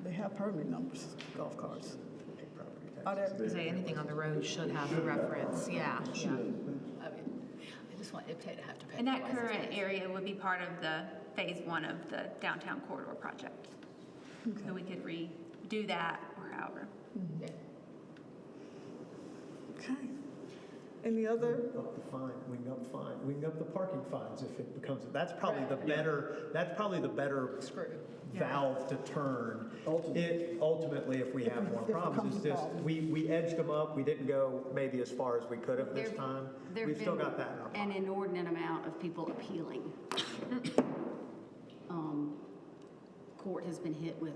They have permit numbers, golf carts. Are there? Say anything on the road should have a reference, yeah. I mean, I just want IPTE to have to pay. And for that license current fees. area would be part of the phase 1 of the downtown corridor project. So we could redo that or however. Yeah. Okay. Any other? Up the fine, we can up the parking fines if it becomes, that's probably the better Screw. valve to turn. Ultimately, if we have more If it problems, it's becomes a just, problem. we edged them up, we didn't go maybe as far as we could have this time. There've We've still been got that in our an pocket. inordinate amount of people appealing. Court has been hit with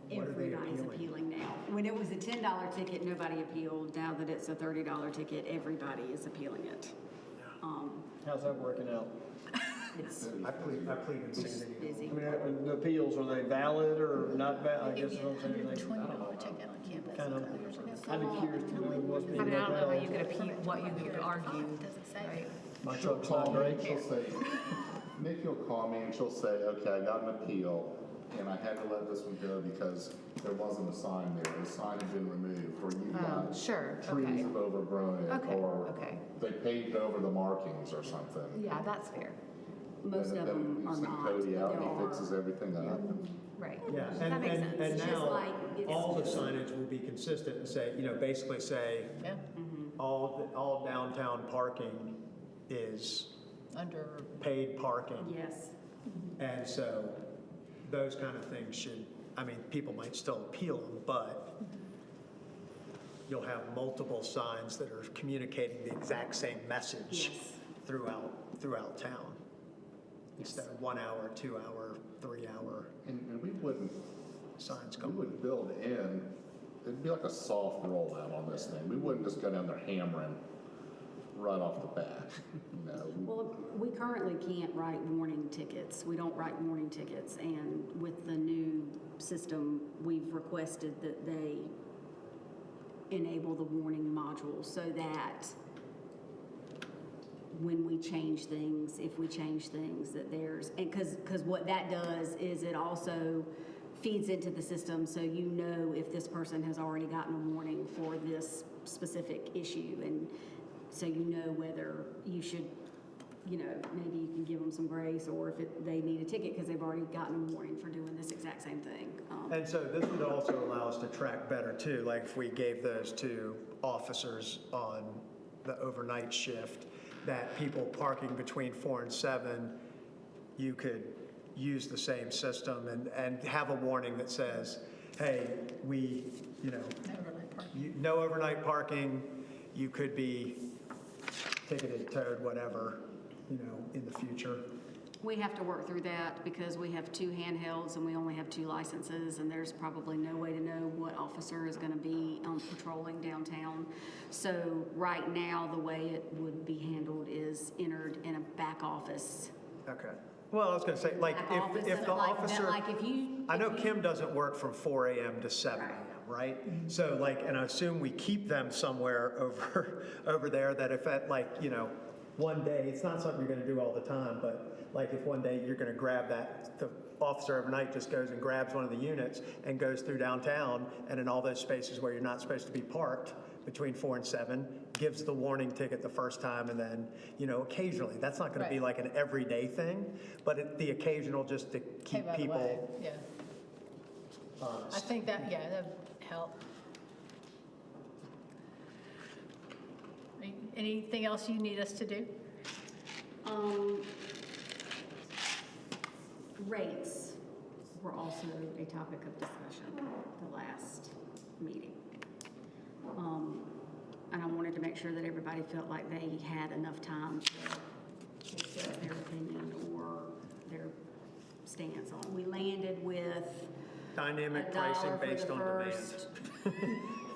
What are they everybody's appealing now. When it was a $10 ticket, nobody appealed. Now that it's a $30 ticket, everybody is appealing it. How's that working out? It's I plead insanity. busy. I mean, the appeals, are they valid or not valid? I guess is what I'm saying. $120 ticket on campus. Kind of, a couple years ago. I'd be curious to know what's being I mean, I don't know how upheld. you could appeal, what you could argue, Doesn't say. right? My She'll truck's not call me great. and she'll say, Nikki will call me and she'll say, okay, I got an appeal and I had to let this one go because there wasn't a sign there. The sign had been removed or you got Sure, trees okay. have overgrown it Okay, or okay. they paved over the markings or something. Yeah, that's fair, Most And of then them we are send not. Cody out and There he are. fixes everything up. right. Yeah, That makes sense. and It's just now, like it's- all the signage will be consistent and say, basically say, Yeah, all downtown parking is under, paid parking. Yes. And so those kind of things should, people might still appeal them, but you'll have multiple signs that are communicating the exact same message Yes. throughout town. Instead of 1 hour, 2 hour, 3 hour And we wouldn't, signs we going. would build in, it'd be like a soft rollout on this thing. We wouldn't just go down there hammering right off the bat, Well, we currently can't write warning tickets. We don't write warning tickets. And with the new system, we've requested that they enable the warning module so that when we change things, if we change things, that there's, and because what that does is it also feeds into the system so you know if this person has already gotten a warning for this specific issue, and so you know whether you should, maybe you can give them some grace, or if they need a ticket because they've already gotten a warning for doing this exact same thing. And so this would also allow us to track better too, like if we gave those to officers on the overnight shift, that people parking between 4 and 7, you could use the same system and have a warning that says, hey, no overnight parking, you could be ticketed, towed, whatever, in the future. We have to work through that because we have 2 handhelds and we only have 2 licenses, and there's probably no way to know what officer is going to be patrolling downtown. So right now, the way it would be handled is entered in a back office. Okay. Well, I was going to say, like, Back office, if the like that, officer, like if you. I know Kim doesn't work from 4 a.m. to 7 a.m., right? So like, and I assume we keep them somewhere over there that if at one day, it's not something you're going to do all the time, but like if one day you're going to grab that, the officer overnight just goes and grabs one of the units and goes through downtown, and in all those spaces where you're not supposed to be parked between 4 and 7, gives the warning ticket the first time, and then, occasionally, that's not going to be like an everyday thing, but the occasional just to hey, keep by the way, people yeah. honest. I think that, yeah, that'd help. Anything else you need us to do? Rates were also a topic of discussion the last meeting. And I wanted to make sure that everybody felt like they had enough time to express their opinion or their stance on it. We landed with Dynamic $1 pricing for based the on demand. first-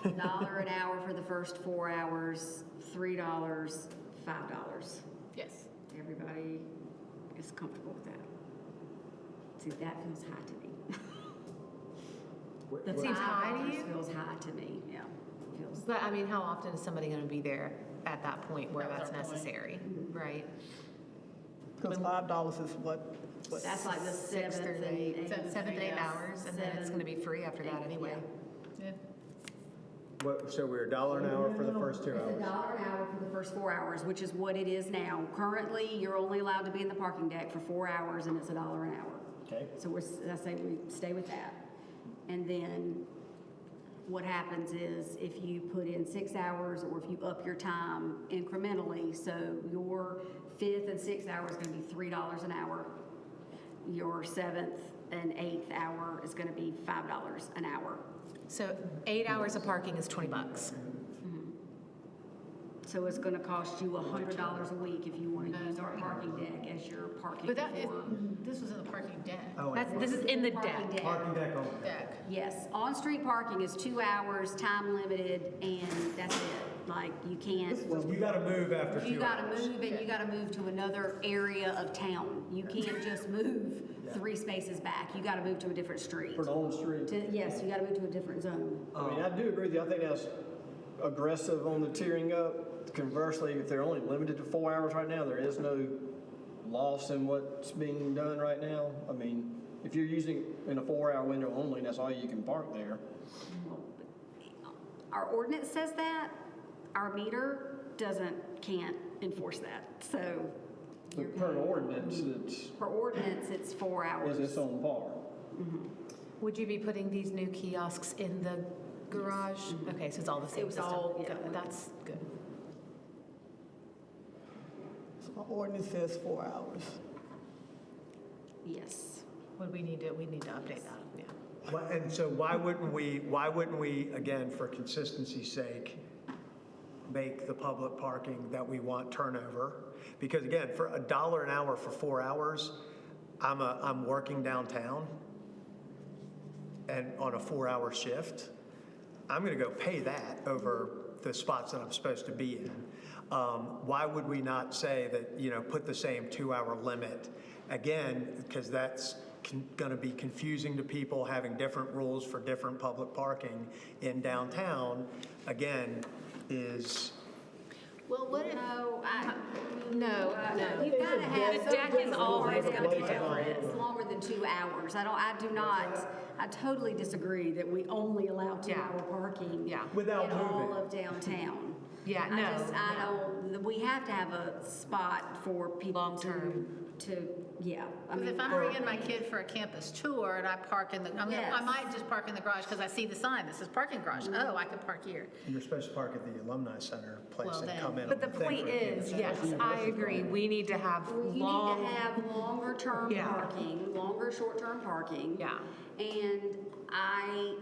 $1 an hour for the first 4 hours, $3, $5. Yes. Everybody is comfortable with that. See, that feels high to me. That seems high to $5 you? feels high to me, yeah. Feels. But how often is somebody going to be there at that point where That was that's our point. necessary, right? Because $5 is what? That's like the 6 7th through and 8, 8th. 7 to 8 hours, and then it's going to be free after that anyway. Yeah. So we're $1 an hour for the first 2 It's hours? $1 an hour for the first 4 hours, which is what it is now. Currently, you're only allowed to be in the parking deck for 4 hours, and it's $1 an hour. Okay. So I say we stay with that. And then what happens is if you put in 6 hours or if you up your time incrementally, so your 5th and 6th hour is going to be $3 an hour. Your 7th and 8th hour is going to be $5 an hour. So 8 hours of parking is $20. So it's going to cost you $100 a week if you want to use our parking deck as your parking. But that is, for- this was in the parking deck. Oh, This is in the Parking deck. deck. Parking deck only. Deck. Yes, on-street parking is 2 hours, time limited, and that's it. Like, you can't, You gotta move after 2 hours. you gotta move and you gotta move to another area of town. You can't just move 3 spaces back. You gotta move to a different street. For the on street. Yes, you gotta move to a different zone. I mean, I do agree with you. I think that's aggressive on the tiering up. Conversely, if they're only limited to 4 hours right now, there is no loss in what's being done right now. I mean, if you're using in a 4-hour window only, that's all you can park there. Our ordinance says that. Our meter can't enforce that. So But per ordinance, per ordinance, it's 4 hours. it's on par. Would you be putting these new kiosks in the garage? Okay, so it's all the It same was system. all- yeah. Good, that's good. So our ordinance says 4 hours. Yes. Would we need to update that, yeah. And so why wouldn't we, again, for consistency's sake, make the public parking that we want turnover? Because again, for $1 an hour for 4 hours, I'm working downtown and on a 4-hour shift. I'm gonna go pay that over the spots that I'm supposed to be in. Why would we not say that, put the same 2-hour limit? Again, because that's going to be confusing to people, having different rules for different public parking in downtown, again, is... Well, what if, No. You've got to have. The deck is always something gonna be different. It's longer than 2 hours. I totally disagree that we only allow 2-hour parking. Yeah. Without in all moving. of downtown. Yeah, I don't, we have to have a spot for people Long-term. yeah. I because mean, if I'm bringing my kid for a campus tour and I park in the, I Yes. might just park in the garage because I see the sign that says parking garage. Oh, I could park here. You're supposed to park at the Alumni Center place Well, and then- come in. But the on thing point for a is, campus. yes, I agree, we need to have you need to have longer term Yeah. parking, longer short-term parking. Yeah. And I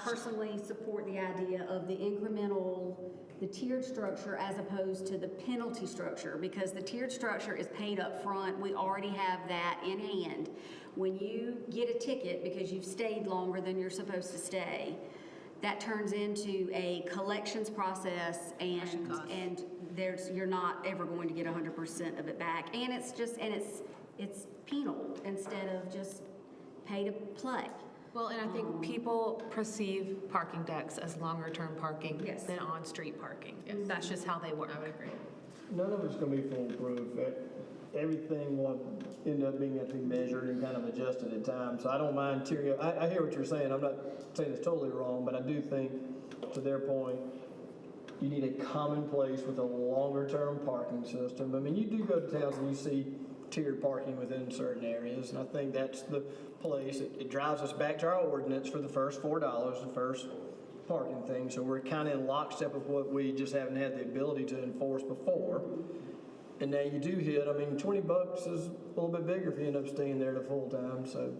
personally support the idea of the tiered structure as opposed to the penalty structure, because the tiered structure is paid up front. We already have that in hand. When you get a ticket because you've stayed longer than you're supposed to stay, that turns into a collections process, and you're not ever going to get 100% of it back. And it's penal instead of just pay to play. Well, and I think people perceive parking decks as longer-term parking Yes. than on-street parking. That's just how they work. I would agree. None of it's gonna be foolproof. Everything will end up being able to be measured and kind of adjusted at times. So I don't mind tiering up. I hear what you're saying. I'm not saying it's totally wrong, but I do think, to their point, you need a common place with a longer-term parking system. I mean, you do go to towns and you see tiered parking within certain areas, and I think that's the place. It drives us back to our ordinance for the first $4, the first parking thing. So we're kind of in lockstep with what we just haven't had the ability to enforce before. And now you do hit, I mean, $20 is a little bit bigger if you end up staying there the full time, so.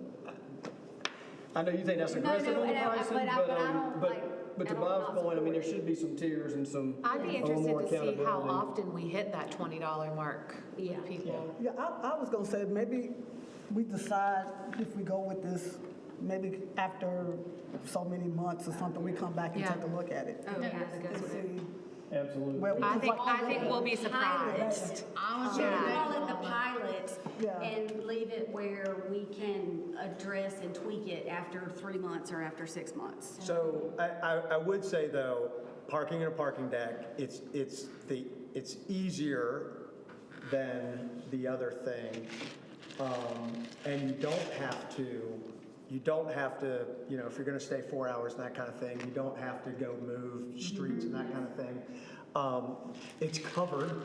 I know you think that's aggressive on the pricing, but I don't like. but to I don't Bob's not point, I mean, there support should be some tiers and some. I'd be a little more interested to see how accountability. often we hit that $20 mark Yeah. with people. Yeah, I was gonna say, maybe we decide if we go with this, maybe after so many months or something, we come back and Yeah. take a look at it. Oh, yeah. And see Absolutely. where we I think can- we'll be surprised. I want Should you we to call it the pilot Yeah. and leave it where we can address and tweak it after 3 months or after 6 months? So I would say though, parking in a parking deck, it's easier than the other thing. And you don't have to, you know, if you're gonna stay 4 hours and that kind of thing, you don't have to go move streets and that kind of thing. It's covered.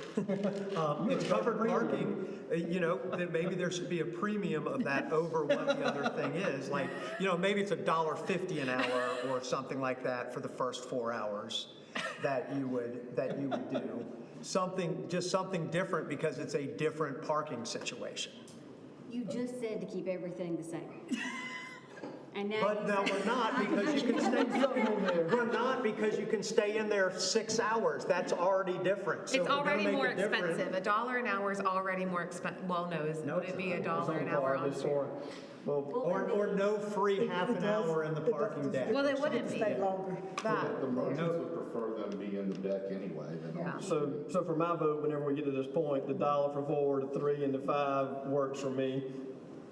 It's covered parking. You know, then maybe there should be a premium of that over what the other thing is. Like, you know, maybe it's $1.50 an hour or something like that for the first 4 hours that you would do. Just something different because it's a different parking situation. You just said to keep everything the same. And now But you no, say- we're not because you can stay. We're not because you can stay in there 6 hours. That's already different. So It's we're gonna already make more it different. expensive. $1 an hour is already more expensive. Well, no, would it be $1 an hour on street? Or no free half an hour in the parking deck. Well, it wouldn't be. Stay longer. That. The merchants would prefer them to be in the deck anyway. They don't- So for my vote, whenever we get to this point, the $1 for 4, the 3, and the 5 works for me.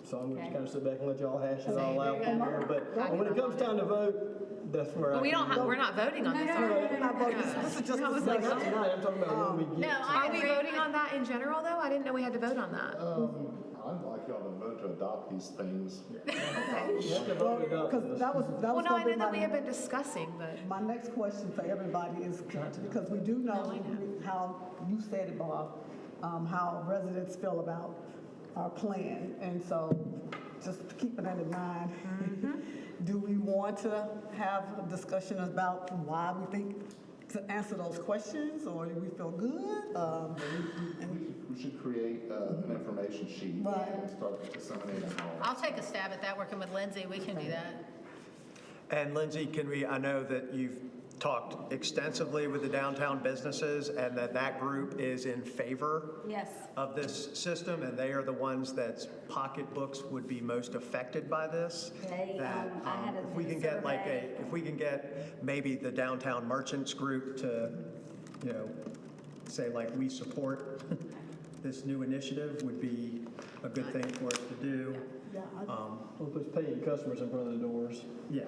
So I'm just kind of sit back and let y'all hash it all out from here. But when it comes time to vote, that's where But I. we don't have, we're not voting on this, are we? This is just No, it's a like- Not tonight, I'm talking about when we get. Are we voting on that in general, though? I didn't know we had to vote on that. I'd like y'all to vote to adopt these things. Because that was Well, no, I gonna be know that we my, have been discussing, but. my next question for everybody is, because we do know how, you said it, Bob, how residents feel about our plan. And so just keeping that in mind, do we want to have a discussion about why we think to answer those questions, or do we feel good? We should create an information sheet Right. and start disseminating all. I'll take a stab at that, working with Lindsay, we can do that. And Lindsay, I know that you've talked extensively with the downtown businesses and that group is in favor Yes. of this system, and they are the ones that pocketbooks would be most affected by this. They, That I had a if we can get survey. if we can get maybe the downtown merchants group to, you know, say like we support this new initiative would be a good thing for us to do. We'll put paying customers in front of the doors. Yeah.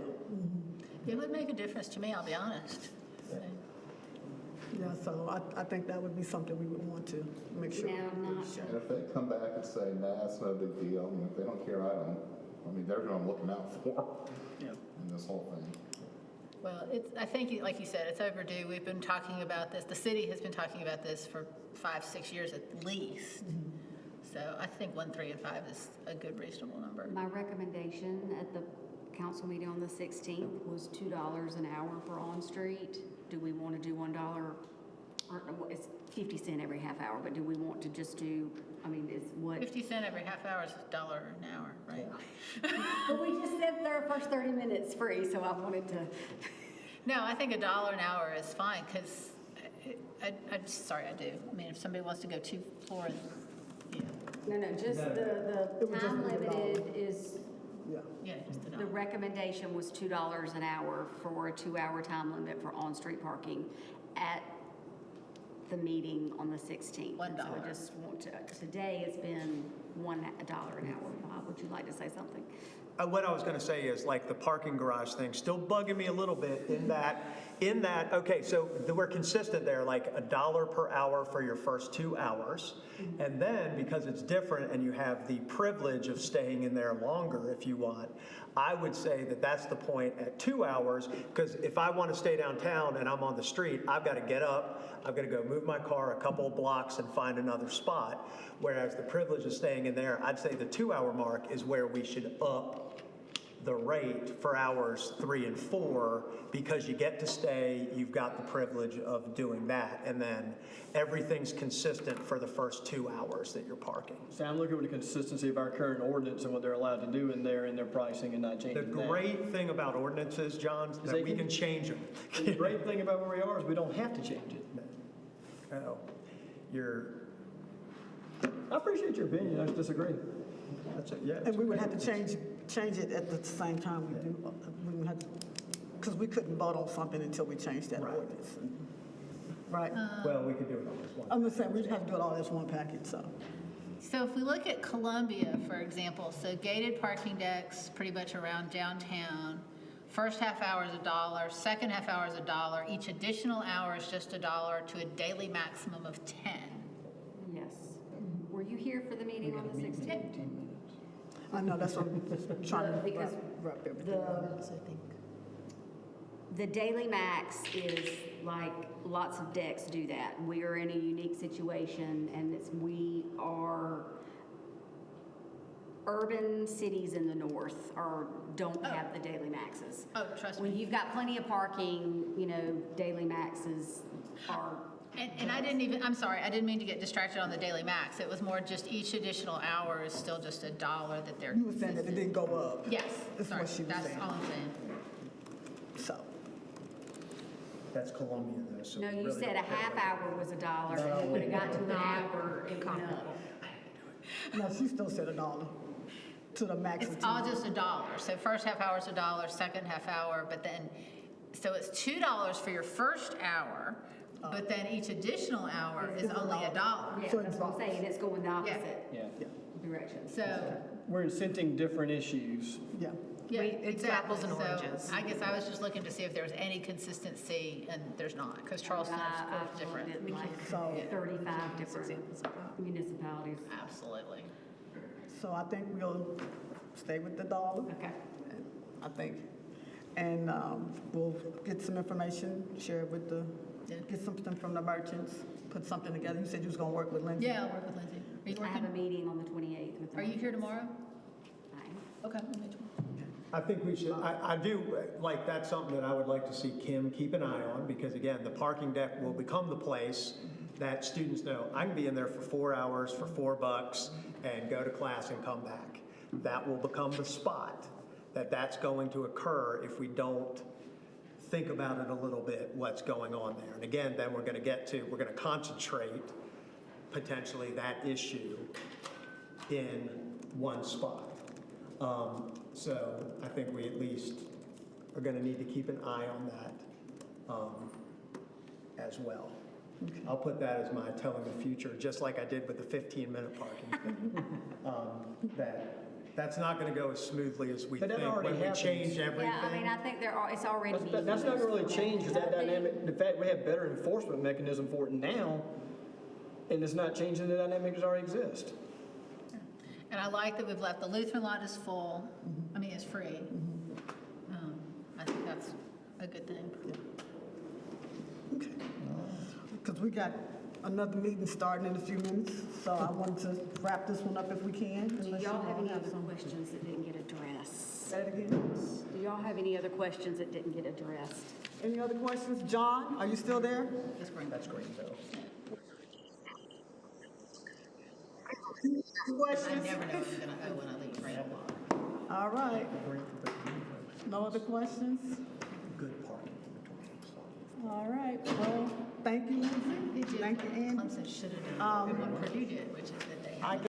It would make a difference to me, I'll be honest. Yeah, so I think that would be something we would want to make sure. Now, not, And if they come back and say, nah, it's no big deal, and if they don't care, I don't. I mean, they're who I'm looking out for in this whole thing. Well, I think, like you said, it's overdue. We've been talking about this, the city has been talking about this for 5-6 years at least. So I think 1, 3, and 5 is a good reasonable number. my recommendation at the council meeting on the 16th was $2 an hour for on-street. Do we want to do $1, or it's 50 cents every half hour, but do we want to just do, I mean, is what? 50 cents every half hour is $1 an hour, right? But we just said their first 30 minutes free, so I wanted to. No, I think $1 an hour is fine, because I'm sorry, I do. I mean, if somebody wants to go 2 floors, yeah, No, just the time limited is, yeah, just $1. the recommendation was $2 an hour for a 2-hour time limit for on-street parking at the meeting on the 16th. $1. And so I just want to, today it's been $1 an hour. Bob, would you like to say something? What I was going to say is like the parking garage thing, still bugging me a little bit in that, okay, so we're consistent there, like $1 per hour for your first 2 hours. And then because it's different and you have the privilege of staying in there longer if you want, I would say that that's the point at 2 hours, because if I want to stay downtown and I'm on the street, I've got to get up, I've got to go move my car a couple of blocks and find another spot. Whereas the privilege of staying in there, I'd say the 2-hour mark is where we should up the rate for hours 3 and 4, because you get to stay, you've got the privilege of doing that, and then everything's consistent for the first 2 hours that you're parking. So I'm looking for the consistency of our current ordinance and what they're allowed to do in their pricing and not The changing that. great thing about ordinances, John, is that we can change them. The great thing about where we are is we don't have to change it. Oh, I appreciate your opinion, I just disagree. that's it, yeah. And we would have to change it at the same time we do, we would have to, because we couldn't vote on something until we changed that ordinance. Right? Well, we could do it on this one. I'm just saying, we'd have to do it all as one package, so. So if we look at Columbia, for example, so gated parking decks pretty much around downtown. First half hour is $1, second half hour is $1. Each additional hour is just $1 to a daily maximum of 10. Yes. you here for the meeting on the 16th? I know, that's what I'm trying to Because wrap everything up. the Daily Max is like, lots of decks do that. We are in a unique situation, and we are, urban cities in the north don't have the Daily Maxes. Oh, trust When me. you've got plenty of parking, Daily Maxes are. And I didn't even, I'm sorry, I didn't mean to get distracted on the Daily Max. It was more just each additional hour is still just $1 that they're. You were saying that it didn't go up. Yes, That's sorry, what she was that's saying. all I'm saying. So, That's Columbia though, so. No, you really said a don't care. half hour was $1, and then when it got to an hour, it went up. no, she still said $1 to the max. It's all just $1. So first half hour is $1, second half hour, but then, so it's $2 for your first hour, but then each additional hour is only $1. Yeah, that's what I'm saying, it's going the opposite Yeah. direction. So, We're incenting different issues. Yeah. yeah, It's exactly. apples and So oranges. I guess I was just looking to see if there was any consistency, and there's not, because Charleston is of course I've different. looked at like So- 35 different municipalities. Absolutely. So I think we'll stay with the $1. Okay. I think. And we'll get some information, share it with get something from the merchants, put something together. You said you was gonna work with Lindsay? Yeah, I'll work with Lindsay. Are you I have a working? meeting on the 28th with them. Are you here tomorrow? I am. Okay, we'll meet tomorrow. I think we should, I do, like, that's something that I would like to see Kim keep an eye on, because again, the parking deck will become the place that students know, I can be in there for 4 hours for $4 and go to class and come back. That will become the spot that's going to occur if we don't think about it a little bit, what's going on there. And again, then we're gonna concentrate potentially that issue in one spot. So I think we at least are gonna need to keep an eye on that as well. I'll put that as my telling the future, just like I did with the 15-minute parking thing. That's not gonna go as smoothly as we But think that already when we happens. change everything. Yeah, I mean, I think it's already being That's not used gonna really for change, because that dynamic, the fact we have better enforcement mechanism for it now, and it's not changing the dynamic that already exists. And I like that we've left, the Lutheran lot is full, I mean, it's free. I think that's a good thing. Because we got another meeting starting in a few minutes, so I wanted to wrap this one up if we can. Do unless you y'all have all any other some- questions that didn't get addressed? Say it again. Do y'all have any other questions that didn't get addressed? Any other questions? John, are you still there? That's great. That's great, though. I Questions? never know what I'm gonna owe when I leave Rainbow. All right. No other questions? Good parking. All right, well, thank you, Lindsay. They did Thank you, what Andy. Clemson should have done, and what Purdue did, which is that they had.